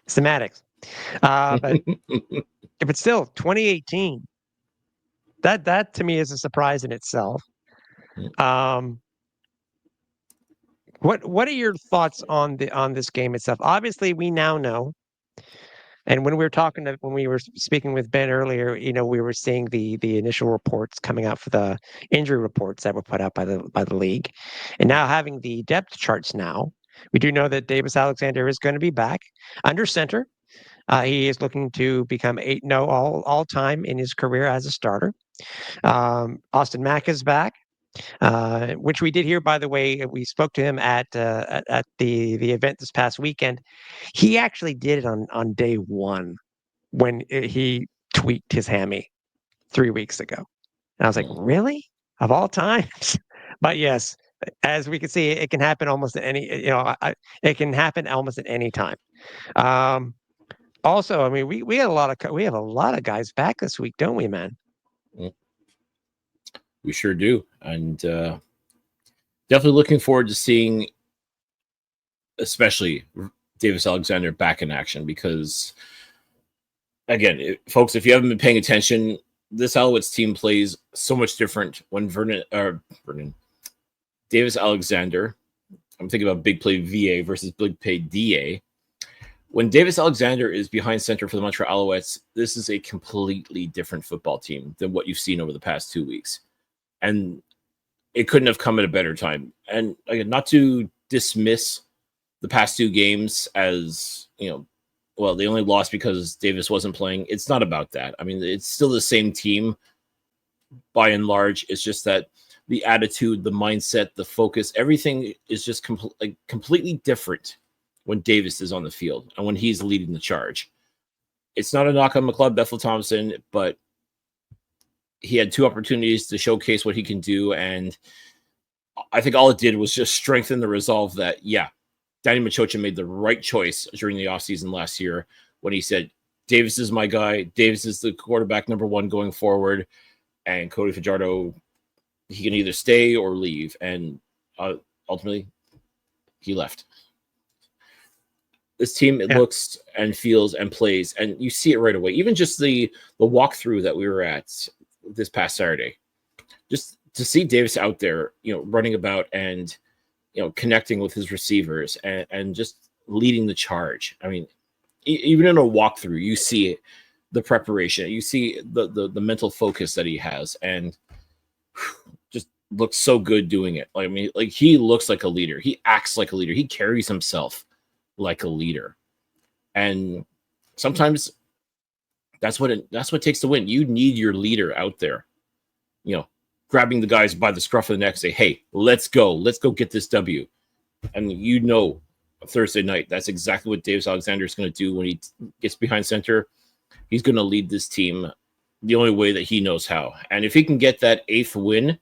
semantics. But if it's still 2018, that to me is a surprise in itself. What are your thoughts on this game itself? Obviously, we now know, and when we were speaking with Ben earlier, we were seeing the initial reports coming out for the injury reports that were put out by the league, and now having the depth charts. Now we do know that Davis Alexander is going to be back under center. He is looking to become 8-0 all time in his career as a starter. Austin Mack is back. Which we did hear, by the way. We spoke to him at the event this past weekend. He actually did it on day one when he tweaked his hammy 3 weeks ago. And I was like, really? Of all times? But yes, as we can see, it can happen almost at any. It can happen almost at any time. Also, I mean, we have a lot of guys back this week, don't we, man? We sure do, and definitely looking forward to seeing, especially Davis Alexander back in action. Because, again, folks, if you haven't been paying attention, this Alouettes team plays so much different when Davis Alexander. I'm thinking about big play VA versus big play DA. When Davis Alexander is behind center for the Montreal Alouettes, this is a completely different football team than what you've seen over the past 2 weeks. And it couldn't have come at a better time. And again, not to dismiss the past 2 games as, they only lost because Davis wasn't playing. It's not about that. I mean, it's still the same team by and large. It's just that the attitude, the mindset, the focus, everything is just completely different when Davis is on the field and when he's leading the charge. It's not a knock on McLeod Bethel-Thompson, but he had 2 opportunities to showcase what he can do, and I think all it did was just strengthen the resolve that, Danny Machocha made the right choice during the offseason last year when he said, Davis is my guy, Davis is the quarterback number 1 going forward, and Cody Fajardo, he can either stay or leave, and ultimately, he left. This team, it looks and feels and plays, and you see it right away. Even just the walkthrough that we were at this past Saturday, just to see Davis out there, running about and, connecting with his receivers and just leading the charge. I mean, even in a walkthrough, you see the preparation, you see the mental focus that he has, and just looks so good doing it. He looks like a leader. He acts like a leader. He carries himself like a leader. And sometimes that's what it takes to win. You need your leader out there, grabbing the guys by the scruff of the neck, say, hey, let's go get this W. And Thursday night, that's exactly what Davis Alexander is going to do when he gets behind center. He's going to lead this team the only way that he knows how. And if he can get that 8th win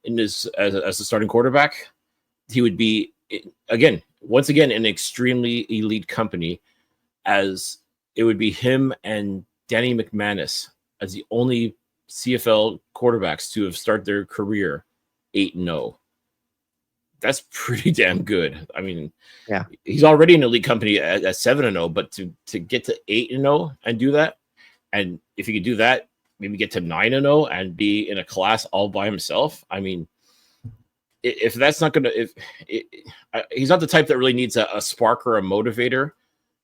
in his as a starting quarterback, he would be, once again, an extremely elite company, as it would be him and Danny McManus as the only CFL quarterbacks to have started their career 8-0. That's pretty damn good. I mean, he's already an elite company at 7-0, but to get to 8-0 and do that, and if he could do that, maybe get to 9-0 and be in a class all by himself. I mean, if that's not gonna, he's not the type that really needs a spark or a motivator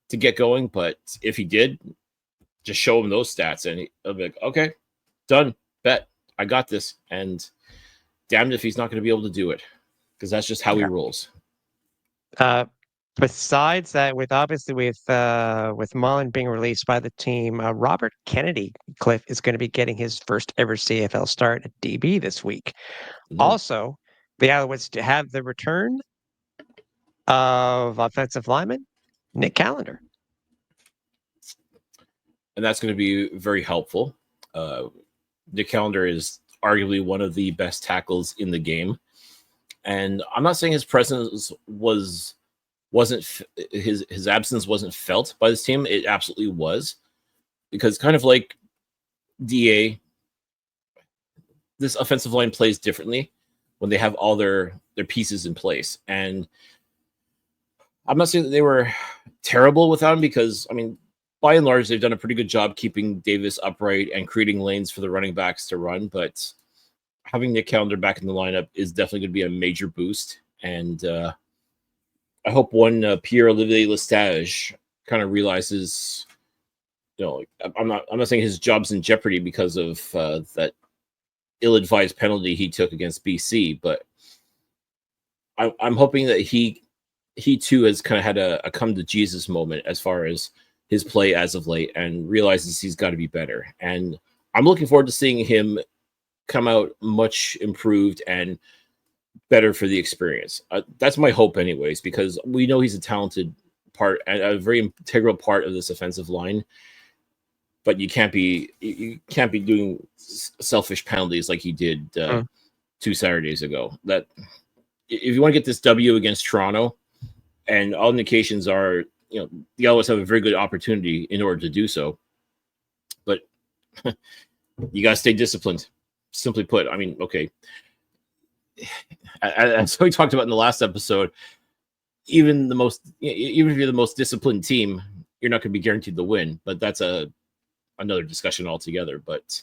to get going. But if he did, just show him those stats, and he'll be like, okay, done, bet, I got this. And damned if he's not going to be able to do it, because that's just how he rolls. Besides that, with obviously with Mullen being released by the team, Robert Kennedy, Cliff, is going to be getting his first ever CFL start at DB this week. Also, the Alouettes to have the return of offensive lineman Nick Callender. And that's going to be very helpful. Nick Callender is arguably one of the best tackles in the game. And I'm not saying his presence wasn't his absence wasn't felt by this team. It absolutely was, because kind of like DA, this offensive line plays differently when they have all their pieces in place. And I'm not saying that they were terrible without him, because I mean, by and large, they've done a pretty good job keeping Davis upright and creating lanes for the running backs to run. But having Nick Callender back in the lineup is definitely going to be a major boost. And I hope one Pierre-Olivier Lestage kind of realizes, I'm not saying his job's in jeopardy because of that ill-advised penalty he took against BC, but I'm hoping that he too has kind of had a come to Jesus moment as far as his play as of late, and realizes he's got to be better. And I'm looking forward to seeing him come out much improved and better for the experience. That's my hope anyways, because we know he's a talented part and a very integral part of this offensive line. But you can't be doing selfish penalties like he did 2 Saturdays ago. That if you want to get this W against Toronto, and all indications are, the Alouettes have a very good opportunity in order to do so. But you got to stay disciplined. Simply put, I mean, okay. As we talked about in the last episode, even if you're the most disciplined team, you're not going to be guaranteed the win. But that's another discussion altogether. But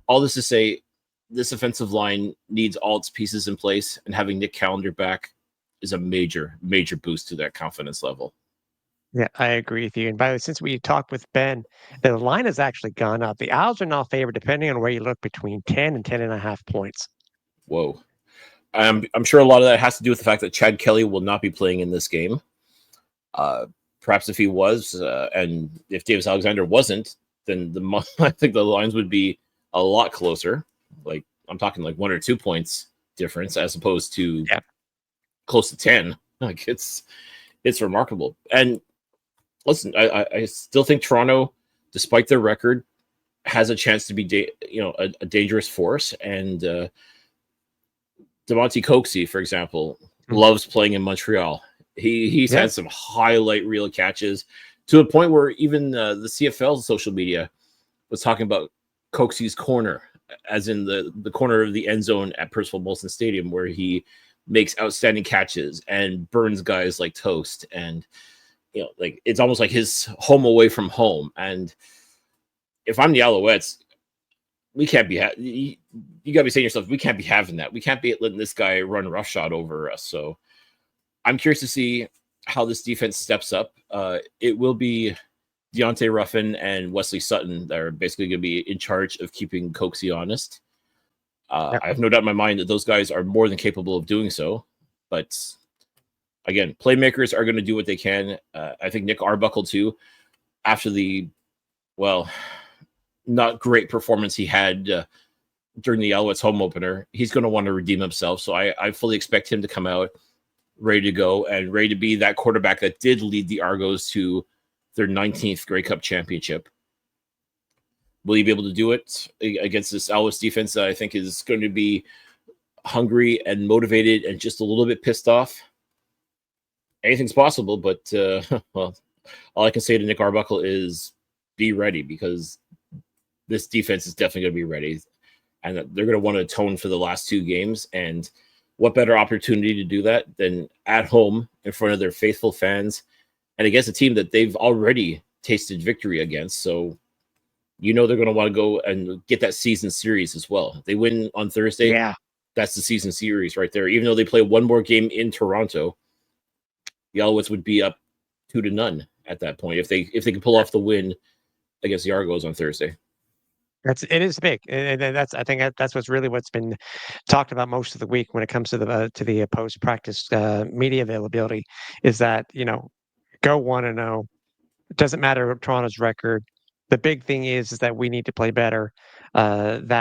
all this to say, this offensive line needs all its pieces in place, and having Nick Callender back is a major, major boost to that confidence level. Yeah, I agree with you. And by the way, since we talked with Ben, the line has actually gone up. The Owls are now favored, depending on where you look, between 10 and 10.5 points. Whoa. I'm sure a lot of that has to do with the fact that Chad Kelly will not be playing in this game. Perhaps if he was, and if Davis Alexander wasn't, then I think the lines would be a lot closer. Like, I'm talking like 1 or 2 points difference, as opposed to close to 10. Like, it's remarkable. And listen, I still think Toronto, despite their record, has a chance to be a dangerous force. And Demonte Coxey, for example, loves playing in Montreal. He's had some highlight reel catches, to a point where even the CFL's social media was talking about Coxey's corner, as in the corner of the end zone at Percival Molson Stadium, where he makes outstanding catches and burns guys like toast. And like, it's almost like his home away from home. And if I'm the Alouettes, we can't be you got to be saying to yourself, we can't be having that. We can't be letting this guy run roughshod over us. So I'm curious to see how this defense steps up. It will be Deontay Ruffin and Wesley Sutton that are basically going to be in charge of keeping Coxey honest. I have no doubt in my mind that those guys are more than capable of doing so. But again, playmakers are going to do what they can. I think Nick Arbuckle too, after the not great performance he had during the Alouettes home opener, he's going to want to redeem himself. So I fully expect him to come out ready to go and ready to be that quarterback that did lead the Argos to their 19th Grey Cup championship. Will he be able to do it against this Alouettes defense that I think is going to be hungry and motivated and just a little bit pissed off? Anything's possible, but all I can say to Nick Arbuckle is be ready, because this defense is definitely going to be ready, and they're going to want to atone for the last 2 games. And what better opportunity to do that than at home in front of their faithful fans and against a team that they've already tasted victory against. So, they're going to want to go and get that season series as well. If they win on Thursday, that's the season series right there. Even though they play one more game in Toronto, the Alouettes would be up 2-0 at that point if they can pull off the win against the Argos on Thursday. It is big, and I think that's what's been talked about most of the week when it comes to the post practice media availability, is that go 1-0. It doesn't matter what Toronto's record. The big thing is that we need to play better. And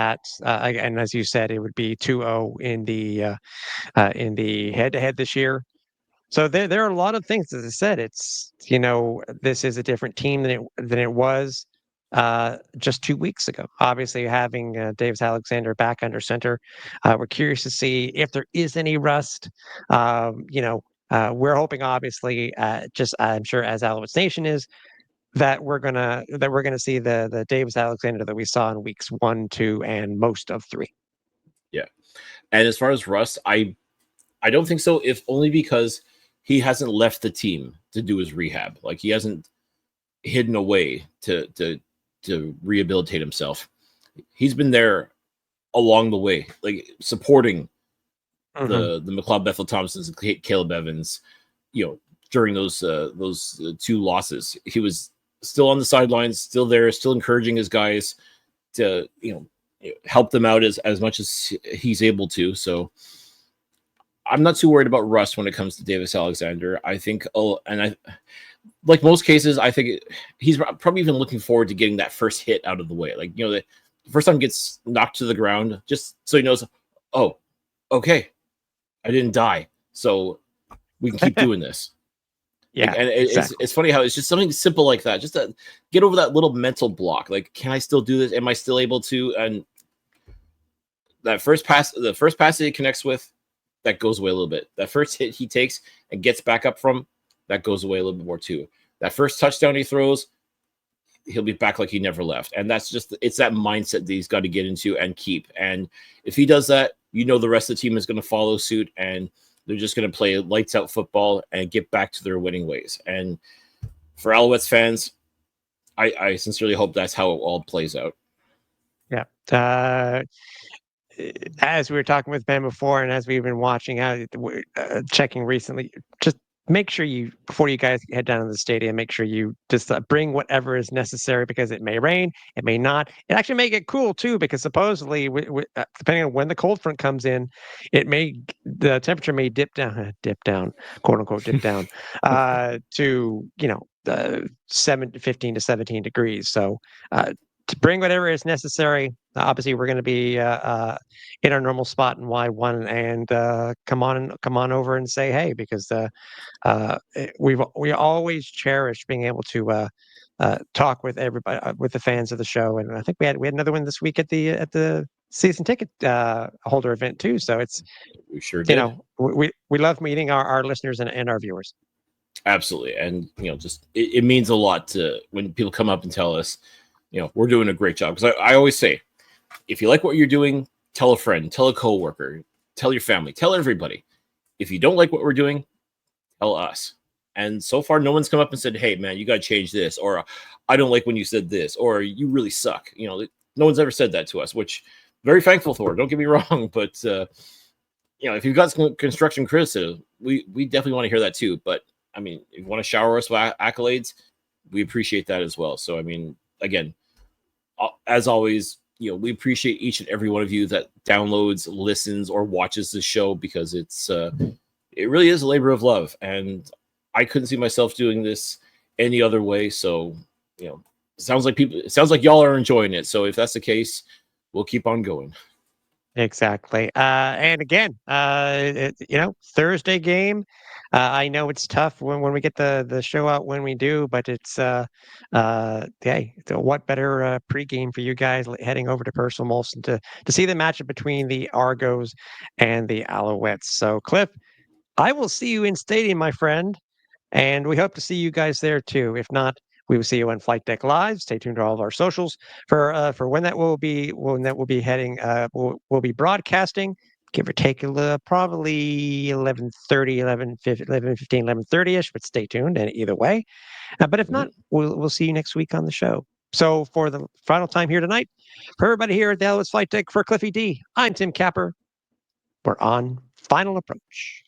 as you said, it would be 2-0 in the head-to-head this year. So there are a lot of things. As I said, it's this is a different team than it was just 2 weeks ago. Obviously, having Davis Alexander back under center, we're curious to see if there is any rust. We're hoping, obviously, just I'm sure as Alouettes Nation is, that we're gonna see the Davis Alexander that we saw in weeks 1, 2, and most of 3. Yeah, and as far as Russ, I don't think so. If only because he hasn't left the team to do his rehab. Like he hasn't hidden away to rehabilitate himself. He's been there along the way, like supporting the McLeod Bethel Thompsons and Caleb Evans. During those 2 losses, he was still on the sidelines, still there, still encouraging his guys to help them out as much as he's able to. So I'm not too worried about Russ when it comes to Davis Alexander. I think, like most cases, I think he's probably even looking forward to getting that first hit out of the way. Like, the first time he gets knocked to the ground, just so he knows, oh, okay, I didn't die, so we can keep doing this. Yeah, and it's funny how it's just something simple like that, just to get over that little mental block. Like, can I still do this? Am I still able to? And that first pass, the first pass that he connects with, that goes away a little bit. That first hit he takes and gets back up from, that goes away a little bit more too. That first touchdown he throws, he'll be back like he never left. And that's it's that mindset that he's got to get into and keep. And if he does that, the rest of the team is going to follow suit, and they're just going to play lights out football and get back to their winning ways. And for Alouettes fans, I sincerely hope that's how it all plays out. Yeah. As we were talking with Ben before, and as we've been watching out, checking recently, just make sure before you guys head down to the stadium, make sure you just bring whatever is necessary, because it may rain, it may not. It actually may get cool too, because supposedly, depending on when the cold front comes in, the temperature may dip down, quote unquote, dip down to 15 to 17 degrees. So to bring whatever is necessary. Obviously, we're going to be in our normal spot in Y1, and come on over and say hey, because we always cherish being able to talk with everybody, with the fans of the show. And I think we had another one this week at the season ticket holder event too. So we sure did. We love meeting our listeners and our viewers. Absolutely, and just it means a lot to when people come up and tell us, we're doing a great job. Because I always say, if you like what you're doing, tell a friend, tell a coworker, tell your family, tell everybody. If you don't like what we're doing, tell us. And so far, no one's come up and said, hey, man, you got to change this, or I don't like when you said this, or you really suck. No one's ever said that to us, which I'm very thankful for. Don't get me wrong, but if you've got some construction criticism, we definitely want to hear that too. But I mean, if you want to shower us with accolades, we appreciate that as well. So I mean, again, as always, we appreciate each and every one of you that downloads, listens, or watches the show, because it really is a labor of love, and I couldn't see myself doing this any other way. So, it sounds like y'all are enjoying it. So if that's the case, we'll keep on going. Exactly. And again, Thursday game. I know it's tough when we get the show out when we do, but it's hey, what better pregame for you guys heading over to Purcell Molson to see the matchup between the Argos and the Alouettes. So Cliff, I will see you in stadium, my friend, and we hope to see you guys there too. If not, we will see you on Flightdeck Live. Stay tuned to all of our socials for when that will be heading. We'll be broadcasting, give or take probably 11:30, 11:15, 11:30ish. But stay tuned, and either way. But if not, we'll see you next week on the show. So for the final time here tonight, for everybody here at the Alouettes Flightdeck, for Cliffy D, I'm Tim Capper. We're on Final Approach.